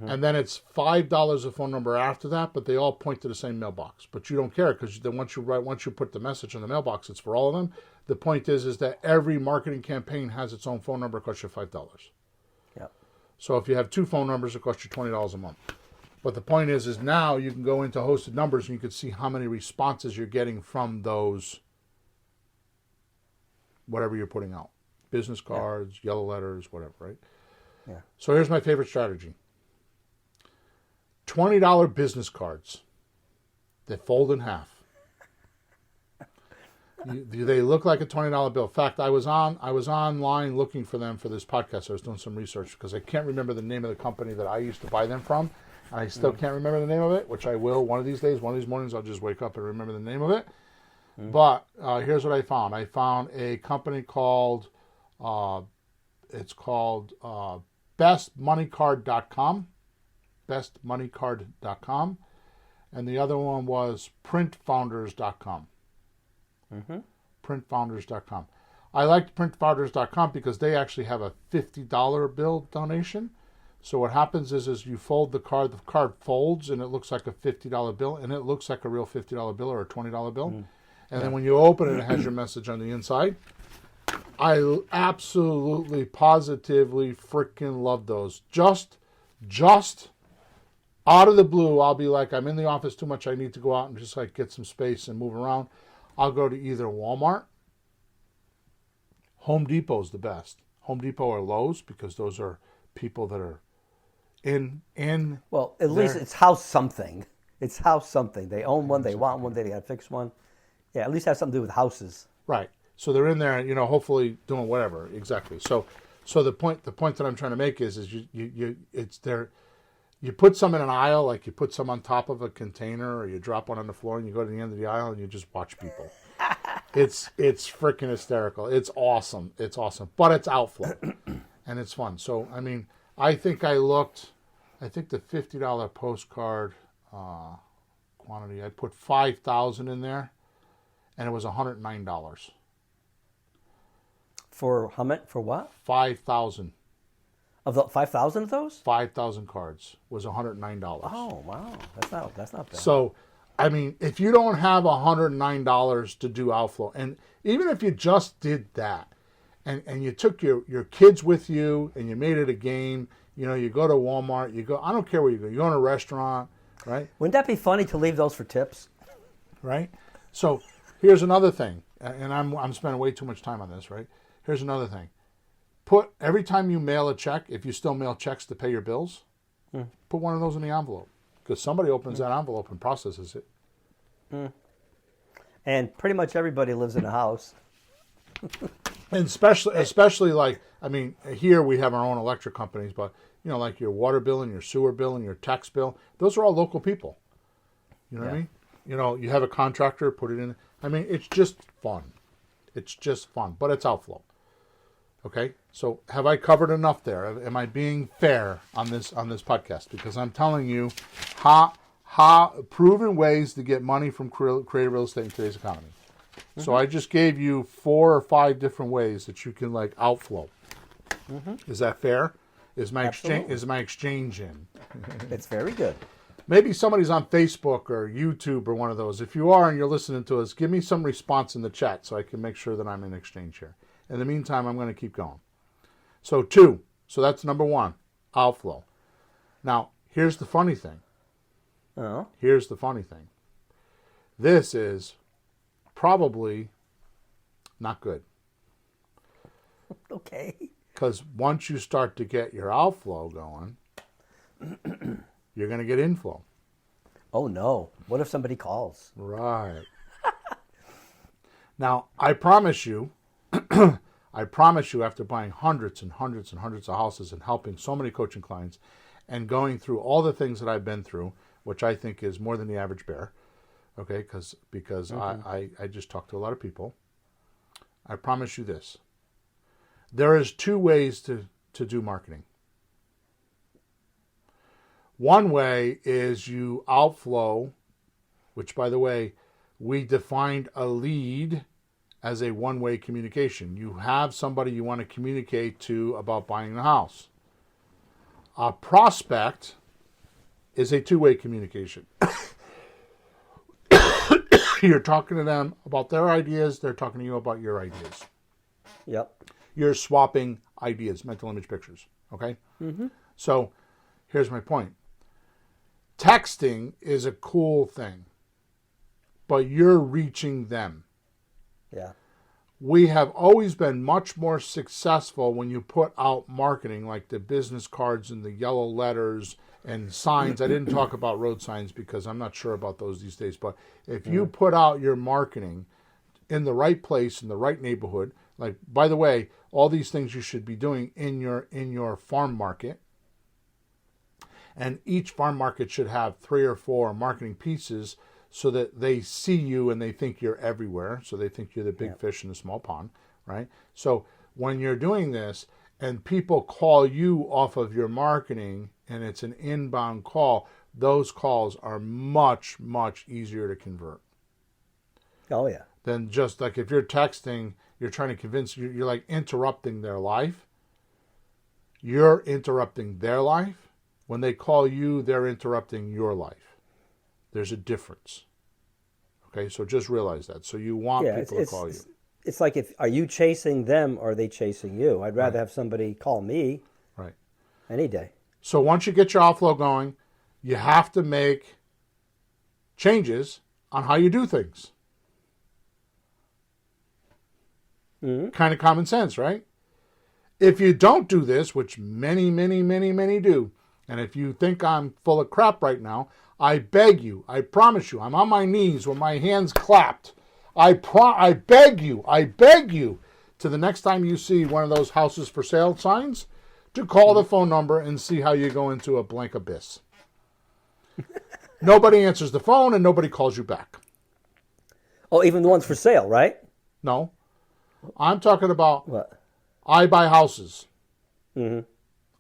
And then it's $5 a phone number after that, but they all point to the same mailbox. But you don't care, because then once you put the message in the mailbox, it's for all of them. The point is that every marketing campaign has its own phone number. It costs you $5. Yep. So if you have two phone numbers, it costs you $20 a month. But the point is now you can go into Hosted Numbers and you can see how many responses you're getting from those, whatever you're putting out. Business cards, yellow letters, whatever, right? Yeah. So here's my favorite strategy. $20 business cards. They fold in half. They look like a $20 bill. In fact, I was online looking for them for this podcast. I was doing some research because I can't remember the name of the company that I used to buy them from. And I still can't remember the name of it, which I will one of these days. One of these mornings I'll just wake up and remember the name of it. But here's what I found. I found a company called, bestmoneycard.com. bestmoneycard.com. And the other one was printfounders.com. Printfounders.com. I liked printfounders.com because they actually have a $50 bill donation. So what happens is you fold the card folds and it looks like a $50 bill, and it looks like a real $50 bill or a $20 bill. And then when you open it, it has your message on the inside. I absolutely, positively freaking love those. Just out of the blue, I'll be like, I'm in the office too much. I need to go out and just like get some space and move around. I'll go to either Walmart. Home Depot's the best. Home Depot or Lowe's, because those are people that are in. Well, at least it's house something. It's house something. They own one. They want one. They got to fix one. Yeah, at least have something to do with houses. Right. So they're in there, hopefully doing whatever. Exactly. So the point that I'm trying to make is it's there. You put some in an aisle, like you put some on top of a container, or you drop one on the floor, and you go to the end of the aisle and you just watch people. It's freaking hysterical. It's awesome. But it's outflow, and it's fun. So I think the $50 postcard quantity, I put 5,000 in there, and it was $109. For how much? For what? 5,000. Of the 5,000 of those? 5,000 cards was $109. Oh wow, that's not bad. So, if you don't have $109 to do outflow, and even if you just did that, and you took your kids with you and you made it a game, you go to Walmart, I don't care where you go in a restaurant, right? Wouldn't that be funny to leave those for tips? Right? So here's another thing, and I'm spending way too much time on this, right? Here's another thing. Put, every time you mail a check, if you still mail checks to pay your bills, put one of those in the envelope, because somebody opens that envelope and processes it. And pretty much everybody lives in a house. And especially like, here we have our own electric companies, but like your water bill and your sewer bill and your tax bill, those are all local people. You know what I mean? You have a contractor, put it in. It's just fun. But it's outflow. Okay, so have I covered enough there? Am I being fair on this podcast? Because I'm telling you how proven ways to get money from creative real estate in today's economy. So I just gave you 4 or 5 different ways that you can outflow. Is that fair? Is my exchange in? It's very good. Maybe somebody's on Facebook or YouTube or one of those. If you are and you're listening to us, give me some response in the chat so I can make sure that I'm in exchange here. In the meantime, I'm going to keep going. So 2. So that's number 1, outflow. Now, here's the funny thing. Oh. Here's the funny thing. This is probably not good. Okay. Because once you start to get your outflow going, you're going to get inflow. Oh, no. What if somebody calls? Right. Now, I promise you, after buying hundreds and hundreds and hundreds of houses and helping so many coaching clients and going through all the things that I've been through, which I think is more than the average bear, okay, because I just talk to a lot of people, I promise you this. There is two ways to do marketing. One way is you outflow, which, by the way, we defined a lead as a one-way communication. You have somebody you want to communicate to about buying the house. A prospect is a two-way communication. You're talking to them about their ideas. They're talking to you about your ideas. Yep. You're swapping ideas, mental image pictures. Okay? Mm-hmm. So here's my point. Texting is a cool thing, but you're reaching them. Yeah. We have always been much more successful when you put out marketing like the business cards and the yellow letters and signs. I didn't talk about road signs because I'm not sure about those these days, but if you put out your marketing in the right place, in the right neighborhood, like, by the way, all these things you should be doing in your farm market, and each farm market should have 3 or 4 marketing pieces so that they see you and they think you're everywhere. So they think you're the big fish in the small pond, right? So when you're doing this and people call you off of your marketing and it's an inbound call, those calls are much, much easier to convert. Oh, yeah. Than just like if you're texting, you're trying to convince, you're like interrupting their life. You're interrupting their life. When they call you, they're interrupting your life. There's a difference. Okay, so just realize that. So you want people to call you. It's like, are you chasing them or are they chasing you? I'd rather have somebody call me any day. So once you get your outflow going, you have to make changes on how you do things. Mm-hmm. Kind of common sense, right? If you don't do this, which many, many, many, many do, and if you think I'm full of crap right now, I beg you, I promise you, I'm on my knees with my hands clapped. I beg you, to the next time you see one of those houses for sale signs, to call the phone number and see how you go into a blank abyss. Nobody answers the phone and nobody calls you back. Oh, even the ones for sale, right? No. I'm talking about what? I buy houses. Mm-hmm.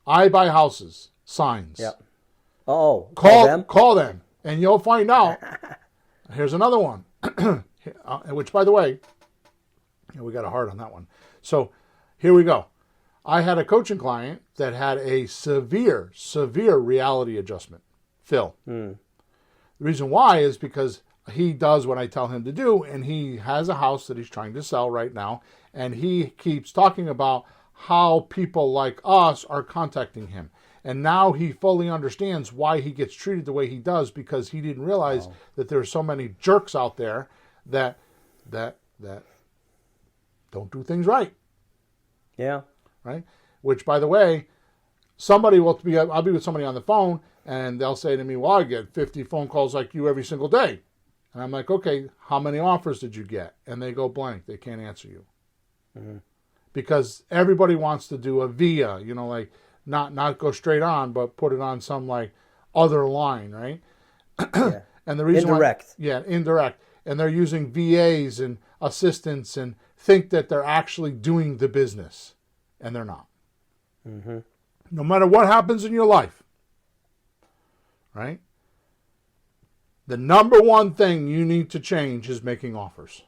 I buy houses. Signs. Yep. Oh, call them, and you'll find out. Here's another one, which, by the way, we got a heart on that one. So here we go. I had a coaching client that had a severe reality adjustment. Phil. The reason why is because he does what I tell him to do, and he has a house that he's trying to sell right now, and he keeps talking about how people like us are contacting him. And now he fully understands why he gets treated the way he does, because he didn't realize that there are so many jerks out there that don't do things right. Yeah. Right? Which, by the way, I'll be with somebody on the phone and they'll say to me, well, I get 50 phone calls like you every single day. And I'm like, okay, how many offers did you get? And they go blank. They can't answer you. Mm-hmm. Because everybody wants to do a via, like, not go straight on, but put it on some like other line, right? Yeah. And the reason indirect. Indirect. And they're using VAs and assistants and think that they're actually doing the business, and they're not. Mm-hmm. No matter what happens in your life, right? The number one thing you need to change is making offers.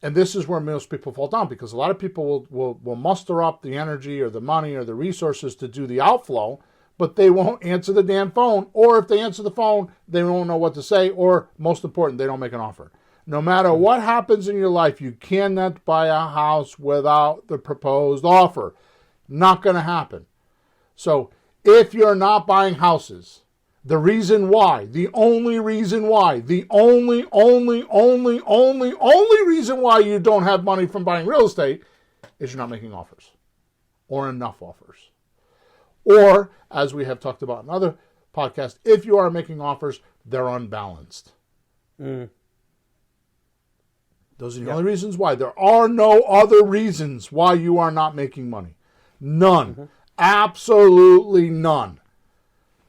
And this is where most people fall down, because a lot of people will muster up the energy or the money or the resources to do the outflow, but they won't answer the damn phone. Or if they answer the phone, they don't know what to say, or most important, they don't make an offer. No matter what happens in your life, you cannot buy a house without the proposed offer. Not going to happen. So if you're not buying houses, The reason why, the only reason why, the only reason why you don't have money from buying real estate is you're not making offers or enough offers. Or, as we have talked about in other podcasts, if you are making offers, they're unbalanced. Those are the only reasons why. There are no other reasons why you are not making money. None. Absolutely none.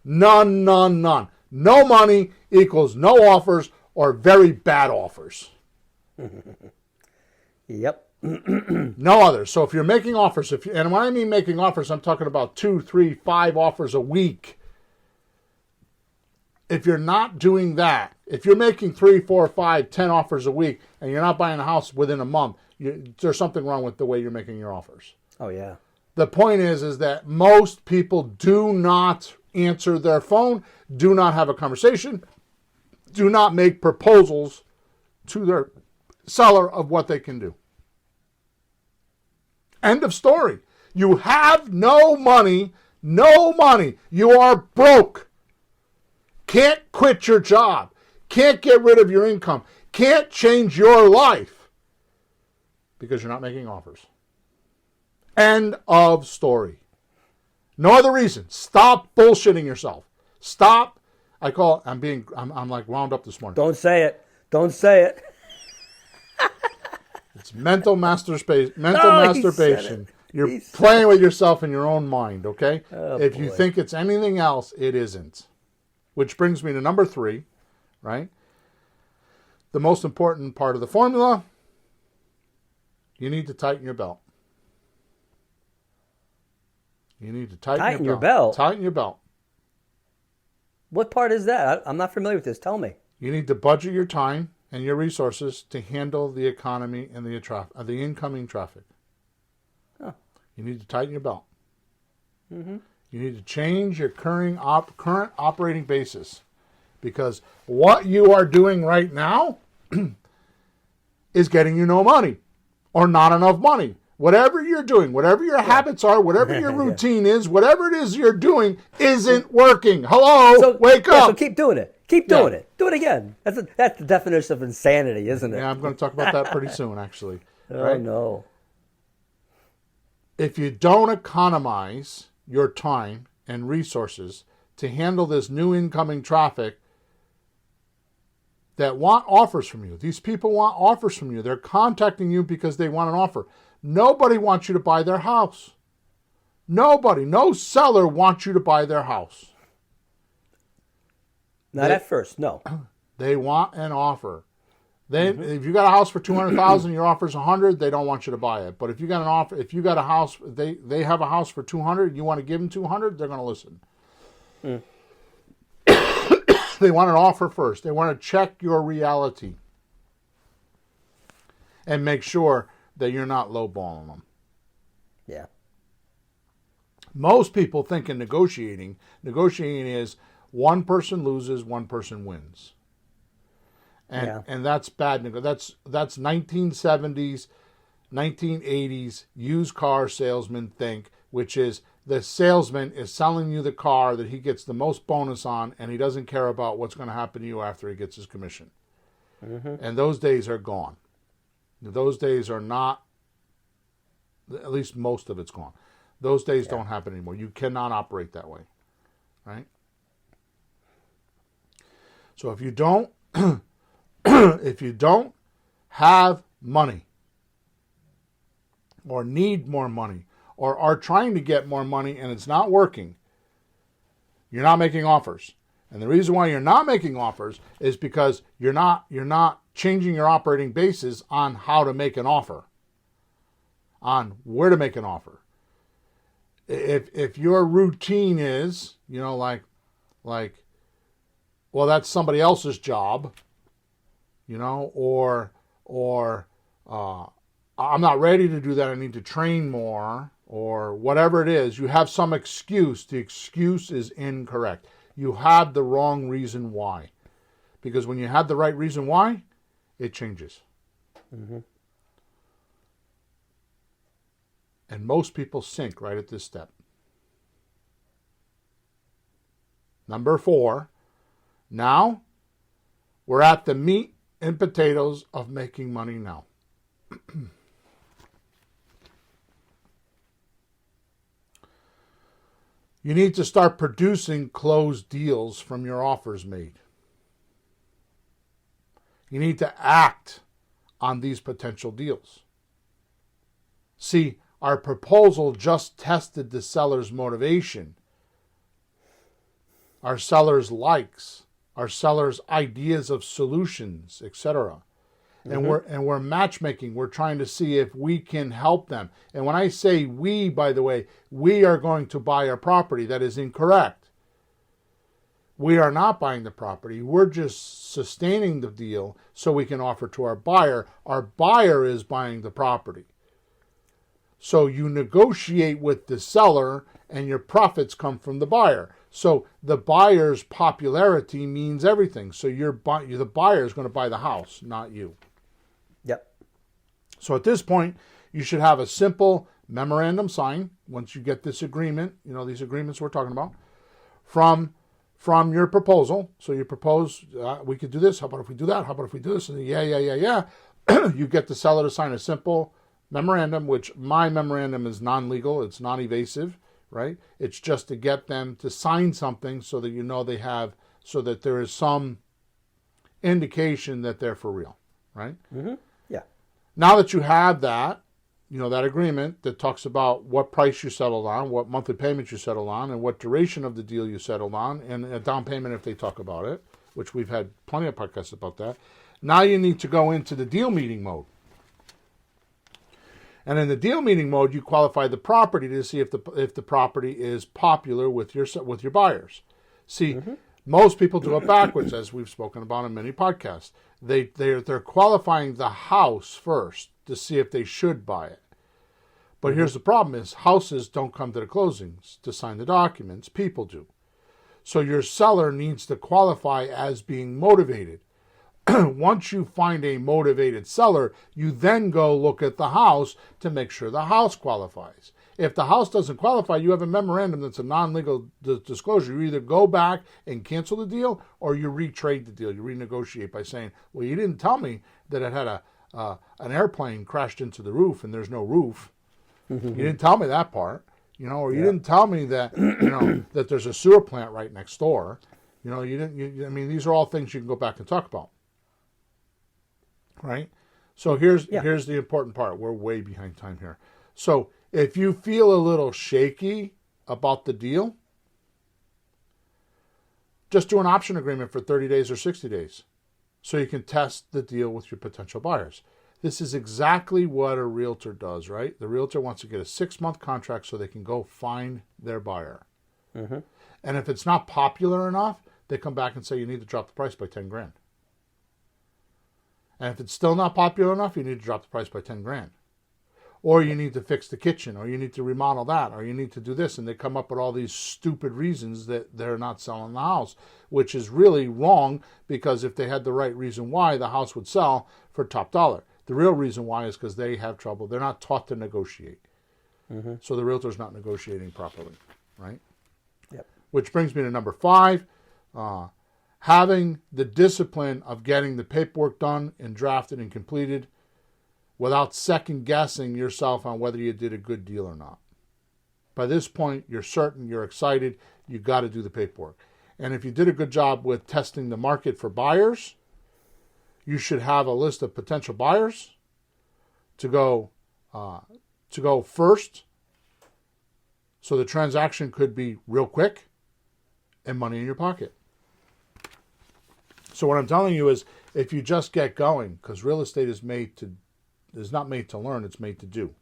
None. No money equals no offers or very bad offers. Yep. No others. So if you're making offers, and when I mean making offers, I'm talking about 2, 3, 5 offers a week. If you're not doing that, if you're making 3, 4, 5, 10 offers a week and you're not buying a house within a month, there's something wrong with the way you're making your offers. Oh, yeah. The point is that most people do not answer their phone, do not have a conversation, do not make proposals to their seller of what they can do. End of story. You have no money. You are broke. Can't quit your job. Can't get rid of your income. Can't change your life because you're not making offers. End of story. No other reason. Stop bullshitting yourself. Stop. I'm like wound up this morning. Don't say it. Don't say it. It's mental masturbation. You're Said playing with yourself in your own mind, okay? If you boy. think it's anything else, it isn't. Which brings me to number 3, right? The most important part of the formula, you need to tighten your belt. You need to tighten your belt. Tighten your belt. What part is that? I'm not familiar with this. Tell me. You need to budget your time and your resources to handle the economy and the incoming traffic. Huh. You need to tighten your belt. You need to change your current operating basis, because what you are doing right now is getting you no money or not enough money. Whatever you're doing, whatever your habits are, whatever your routine is, whatever it is you're doing isn't working. Hello, wake up. So keep doing it. Keep doing it. Do it again. That's the definition of insanity, isn't it? Yeah, I'm going to talk about that pretty soon, actually. Oh, right? no. If you don't economize your time and resources to handle this new incoming traffic that want offers from you, these people want offers from you. They're contacting you because they want an offer. Nobody wants you to buy their house. Nobody. No seller wants you to buy their house. Not at first, no. They want an offer. If you got a house for $200,000, your offer's $100,000, they don't want you to buy it. But if you got an offer, if you got a house, they have a house for $200,000, you want to give them $200,000, they're going to listen. They want an offer first. They want to check your reality and make sure that you're not lowballing them. Yeah. Most people think in negotiating is one person loses, one person wins. And that's bad. That's 1970s, 1980s used car salesman think, which is the salesman is selling you the car that he gets the most bonus on, and he doesn't care about what's going to happen to you after he gets his commission. And those days are gone. Those days are not, at least most of it's gone. Those days don't happen anymore. You cannot operate that way, right? So if you don't have money or need more money or are trying to get more money and it's not working, you're not making offers. And the reason why you're not making offers is because you're not changing your operating basis on how to make an offer, on where to make an offer. If your routine is, like, well, that's somebody else's job, or I'm not ready to do that, I need to train more, or whatever it is, you have some excuse. The excuse is incorrect. You have the wrong reason why. Because when you have the right reason why, it changes. And most people sink right at this step. Number 4. Now, we're at the meat and potatoes of making money now. You need to start producing closed deals from your offers made. You need to act on these potential deals. See, our proposal just tested the seller's motivation, our seller's likes, our seller's ideas of solutions, etc. And we're matchmaking. We're trying to see if we can help them. And when I say we, by the way, we are going to buy a property. That is incorrect. We are not buying the property. We're just sustaining the deal so we can offer to our buyer. Our buyer is buying the property. So you negotiate with the seller and your profits come from the buyer. So the buyer's popularity means everything. So the buyer is going to buy the house, not you. Yep. So at this point, you should have a simple memorandum signed once you get this agreement, these agreements we're talking about, from your proposal. So you propose, we could do this. How about if we do that? How about if we do this? And yeah. You get the seller to sign a simple memorandum, which my memorandum is non-legal. It's non-evasive, right? It's just to get them to sign something so that so that there is some indication that they're for real, right? Mm-hmm. Yeah. Now that you have that, that agreement that talks about what price you settled on, what monthly payments you settled on, and what duration of the deal you settled on, and a down payment if they talk about it, which we've had plenty of podcasts about that. Now you need to go into the deal meeting mode. And in the deal meeting mode, you qualify the property to see if the property is popular with your buyers. See, most people do it backwards, as we've spoken about in many podcasts. They're qualifying the house first to see if they should buy it. But here's the problem: is houses don't come to the closings to sign the documents. People do. So your seller needs to qualify as being motivated. Once you find a motivated seller, you then go look at the house to make sure the house qualifies. If the house doesn't qualify, you have a memorandum that's a non-legal disclosure. You either go back and cancel the deal or you retrade the deal. You renegotiate by saying, well, you didn't tell me that it had an airplane crashed into the roof and there's no roof. You didn't tell me that part, or you didn't tell me that, that there's a sewer plant right next door. These are all things you can go back and talk about. Right? So here's the important part. We're way behind time here. So if you feel a little shaky about the deal, just do an option agreement for 30 days or 60 days so you can test the deal with your potential buyers. This is exactly what a realtor does, right? The realtor wants to get a 6-month contract so they can go find their buyer. And if it's not popular enough, they come back and say you need to drop the price by 10 grand. And if it's still not popular enough, you need to drop the price by 10 grand. Or you need to fix the kitchen, or you need to remodel that, or you need to do this. And they come up with all these stupid reasons that they're not selling the house, which is really wrong, because if they had the right reason why, the house would sell for top dollar. The real reason why is because they have trouble. They're not taught to negotiate. So the realtor's not negotiating properly, right? Yep. Which brings me to number 5. Having the discipline of getting the paperwork done and drafted and completed without second guessing yourself on whether you did a good deal or not. By this point, you're certain, you're excited, you got to do the paperwork. And if you did a good job with testing the market for buyers, you should have a list of potential buyers to go first, so the transaction could be real quick and money in your pocket. So what I'm telling you is, if you just get going, because real estate is not made to learn, it's made to do.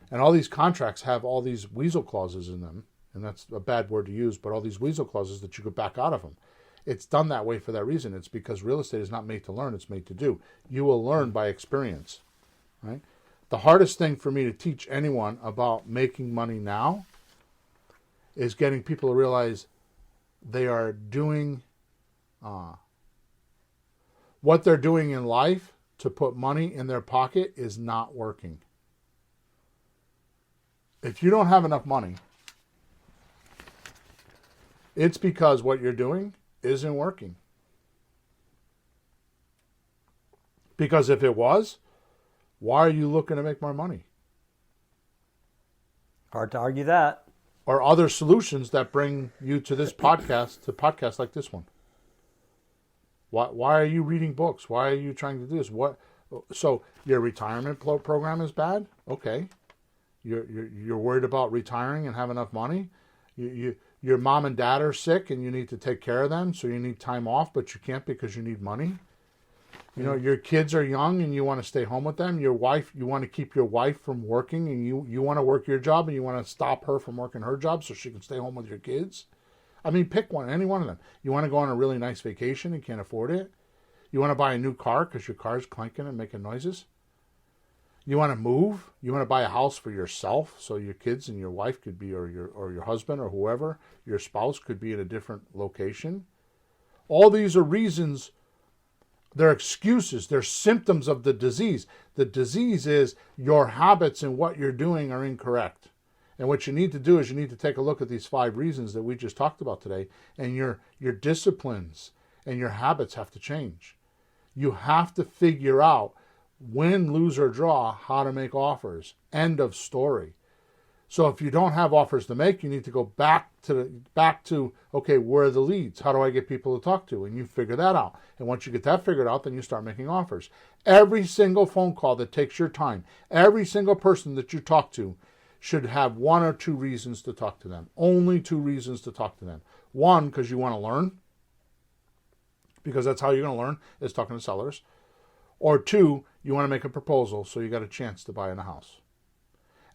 And all these contracts have all these weasel clauses in them, and that's a bad word to use, but all these weasel clauses that you could back out of them. It's done that way for that reason. It's because real estate is not made to learn, it's made to do. You will learn by experience, right? The hardest thing for me to teach anyone about making money now is getting people to realize they are doing what they're doing in life to put money in their pocket is not working. If you don't have enough money, It's because what you're doing isn't working. Because if it was, why are you looking to make more money? Hard to argue that. Or other solutions that bring you to this podcast, to podcasts like this one. Why are you reading books? Why are you trying to do this? So your retirement program is bad? Okay. You're worried about retiring and have enough money? Your mom and dad are sick and you need to take care of them, so you need time off, but you can't because you need money? You know, your kids are young and you want to stay home with them. Your wife, you want to keep your wife from working, and you want to work your job and you want to stop her from working her job so she can stay home with your kids. I mean, pick one, any one of them. You want to go on a really nice vacation and can't afford it. You want to buy a new car because your car's clanking and making noises. You want to move. You want to buy a house for yourself so your kids and your wife could be, or your husband or whoever, your spouse could be in a different location. All these are reasons. They're excuses. They're symptoms of the disease. The disease is your habits and what you're doing are incorrect. And what you need to do is you need to take a look at these 5 reasons that we just talked about today, and your disciplines and your habits have to change. You have to figure out win, lose, or draw how to make offers. End of story. So if you don't have offers to make, you need to go back to okay, where are the leads? How do I get people to talk to? And you figure that out. And once you get that figured out, then you start making offers. Every single phone call that takes your time, every single person that you talk to should have 1 or 2 reasons to talk to them. Only 2 reasons to talk to them. 1, because you want to learn, because that's how you're going to learn, is talking to sellers. Or 2, you want to make a proposal so you got a chance to buy in a house.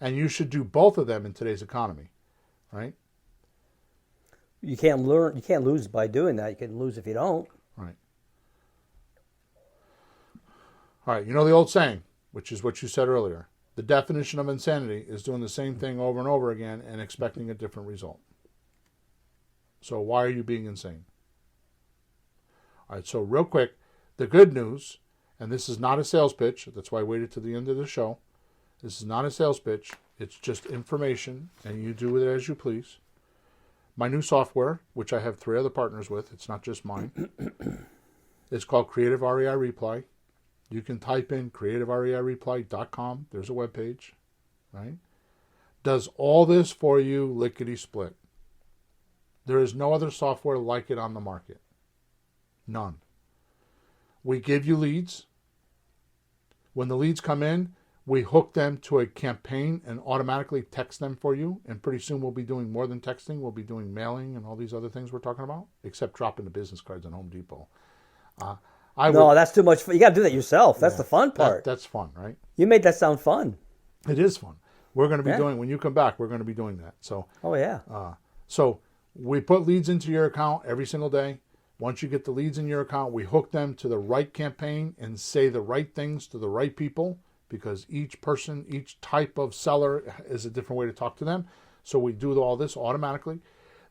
And you should do both of them in today's economy, right? You can't lose by doing that. You can lose if you don't. Right. All right, you know the old saying, which is what you said earlier. The definition of insanity is doing the same thing over and over again and expecting a different result. So why are you being insane? All right, so real quick, the good news, and this is not a sales pitch, that's why I waited to the end of the show. This is not a sales pitch. It's just information, and you do with it as you please. My new software, which I have 3 other partners with, it's not just mine, it's called Creative REI Reply. You can type in creativereireply.com. There's a webpage, right? Does all this for you lickety-split. There is no other software like it on the market. None. We give you leads. When the leads come in, we hook them to a campaign and automatically text them for you. And pretty soon we'll be doing more than texting. We'll be doing mailing and all these other things we're talking about, except dropping the business cards on Home Depot. That's too much fun. You got to do that yourself. That's the fun part. That's fun, right? You made that sound fun. It is fun. We're going to be doing, when you come back, we're going to be doing that. So, so we put leads into your account every single day. Once you get the leads in your account, we hook them to the right campaign and say the right things to the right people, because each person, each type of seller is a different way to talk to them. So we do all this automatically.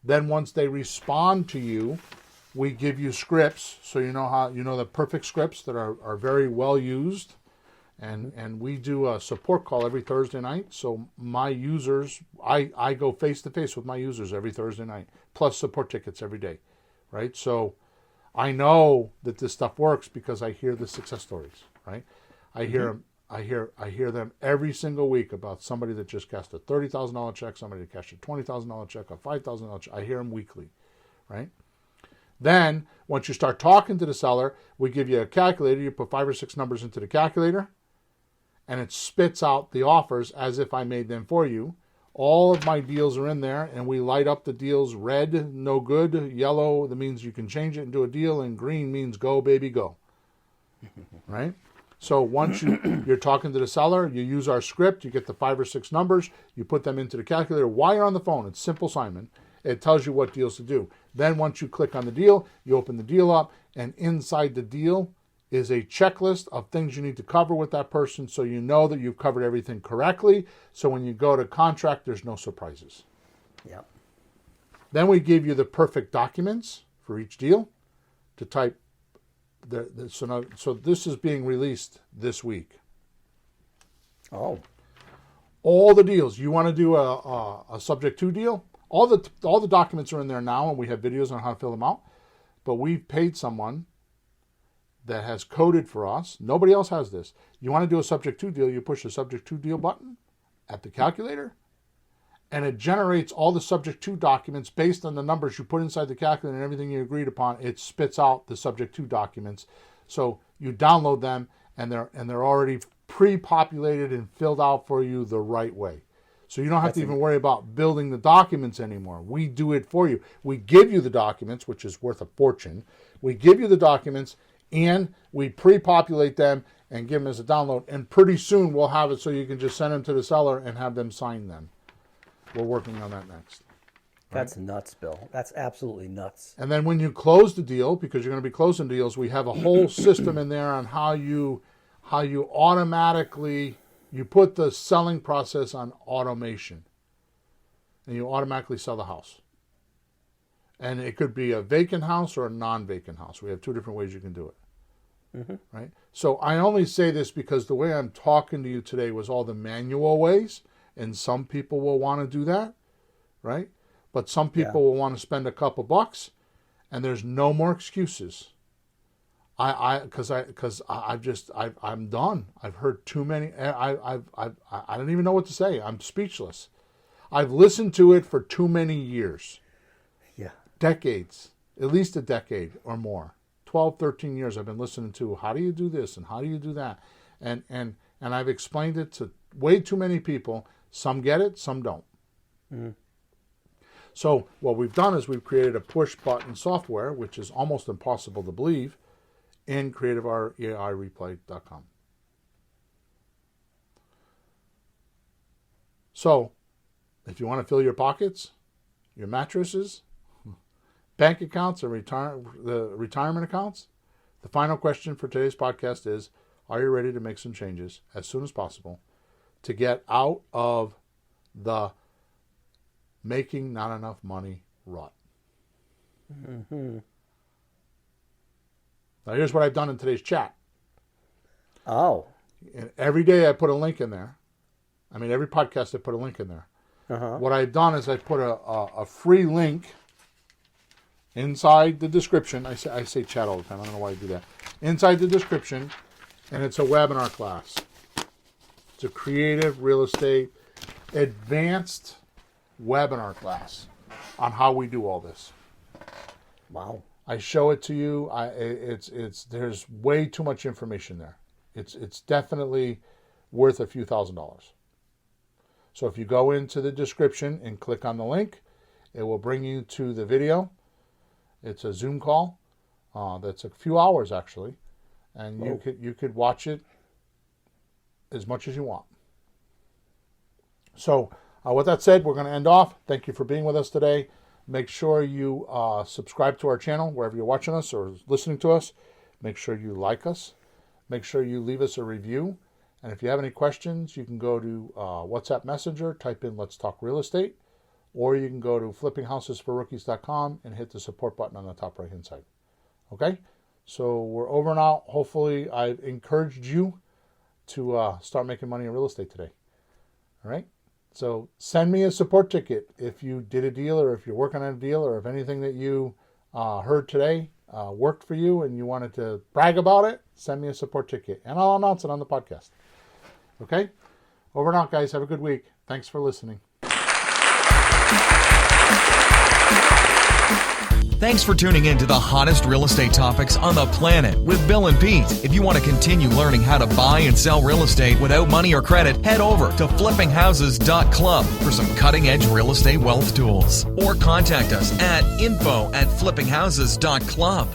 Then once they respond to you, we give you scripts, so you know the perfect scripts that are very well used. And we do a support call every Thursday night. So my users, I go face to face with my users every Thursday night, plus support tickets every day, right? So I know that this stuff works because I hear the success stories, right? I hear them every single week about somebody that just cashed a $30,000 check, somebody that cashed a $20,000 check, a $5,000 check. I hear them weekly, right? Then, once you start talking to the seller, we give you a calculator. You put 5 or 6 numbers into the calculator, and it spits out the offers as if I made them for you. All of my deals are in there, and we light up the deals red, no good, yellow, that means you can change it into a deal, and green means go, baby, go. Right? So once you're talking to the seller, you use our script, you get the 5 or 6 numbers, you put them into the calculator. While you're on the phone, it's simple, Simon. It tells you what deals to do. Then once you click on the deal, you open the deal up, and inside the deal is a checklist of things you need to cover with that person, so you know that you've covered everything correctly. So when you go to contract, there's no surprises. Yep. Then we give you the perfect documents for each deal to type. So this is being released this week. Oh. All the deals. You want to do a subject to deal? all the documents are in there now, and we have videos on how to fill them out. But we've paid someone that has coded for us. Nobody else has this. You want to do a subject to deal, you push the subject to deal button at the calculator, and it generates all the subject to documents based on the numbers you put inside the calculator and everything you agreed upon. It spits out the subject to documents. So you download them, and they're already pre-populated and filled out for you the right way. So you don't have to even worry about building the documents anymore. We do it for you. We give you the documents, which is worth a fortune. We give you the documents, and we pre-populate them and give them as a download. And pretty soon we'll have it so you can just send them to the seller and have them sign them. We're working on that next. That's nuts, Bill. That's absolutely nuts. And then when you close the deal, because you're going to be closing deals, we have a whole system in there on how you automatically, you put the selling process on automation. And you automatically sell the house. And it could be a vacant house or a non-vacant house. We have two different ways you can do it. Mm-hmm. Right? So I only say this because the way I'm talking to you today was all the manual ways. And some people will want to do that. Right? But some people will want to spend a couple bucks, and there's no more excuses. I'm done. I've heard too many. I don't even know what to say. I'm speechless. I've listened to it for too many years. Yeah. Decades, at least a decade or more. 12, 13 years I've been listening to how do you do this and how do you do that, and I've explained it to way too many people. Some get it, some don't. Mm-hmm. So what we've done is we've created a push button software, which is almost impossible to believe, in creativeaireplay.com. So if you want to fill your pockets, your mattresses, bank accounts, or the retirement accounts, the final question for today's podcast is, are you ready to make some changes as soon as possible to get out of the making not enough money rut? Mm-hmm. Now here's what I've done in today's chat. Oh. And every day I put a link in there. I mean, every podcast I put a link in there. Uh-huh. What I've done is I put a free link inside the description. I say chat all the time. I don't know why I do that. Inside the description, and it's a webinar class. It's a creative real estate advanced webinar class on how we do all this. Wow. I show it to you. There's way too much information there. It's definitely worth a few $1,000s. So if you go into the description and click on the link, it will bring you to the video. It's a Zoom call. That's a few hours actually, and you could watch it as much as you want. So with that said, we're going to end off. Thank you for being with us today. Make sure you subscribe to our channel wherever you're watching us or listening to us. Make sure you like us. Make sure you leave us a review. And if you have any questions, you can go to WhatsApp Messenger, type in Let's Talk Real Estate, or you can go to flippinghousesforrookies.com and hit the support button on the top right-hand side. Okay? So we're over and out. Hopefully I've encouraged you to start making money in real estate today. All right? So send me a support ticket if you did a deal or if you're working on a deal or if anything that you heard today worked for you and you wanted to brag about it, send me a support ticket and I'll announce it on the podcast. Okay? Over and out, guys. Have a good week. Thanks for listening. Thanks for tuning in to the hottest real estate topics on the planet with Bill and Pete. If you want to continue learning how to buy and sell real estate without money or credit, head over to flippinghouses.club for some cutting-edge real estate wealth tools. Or contact us at info@flippinghouses.club.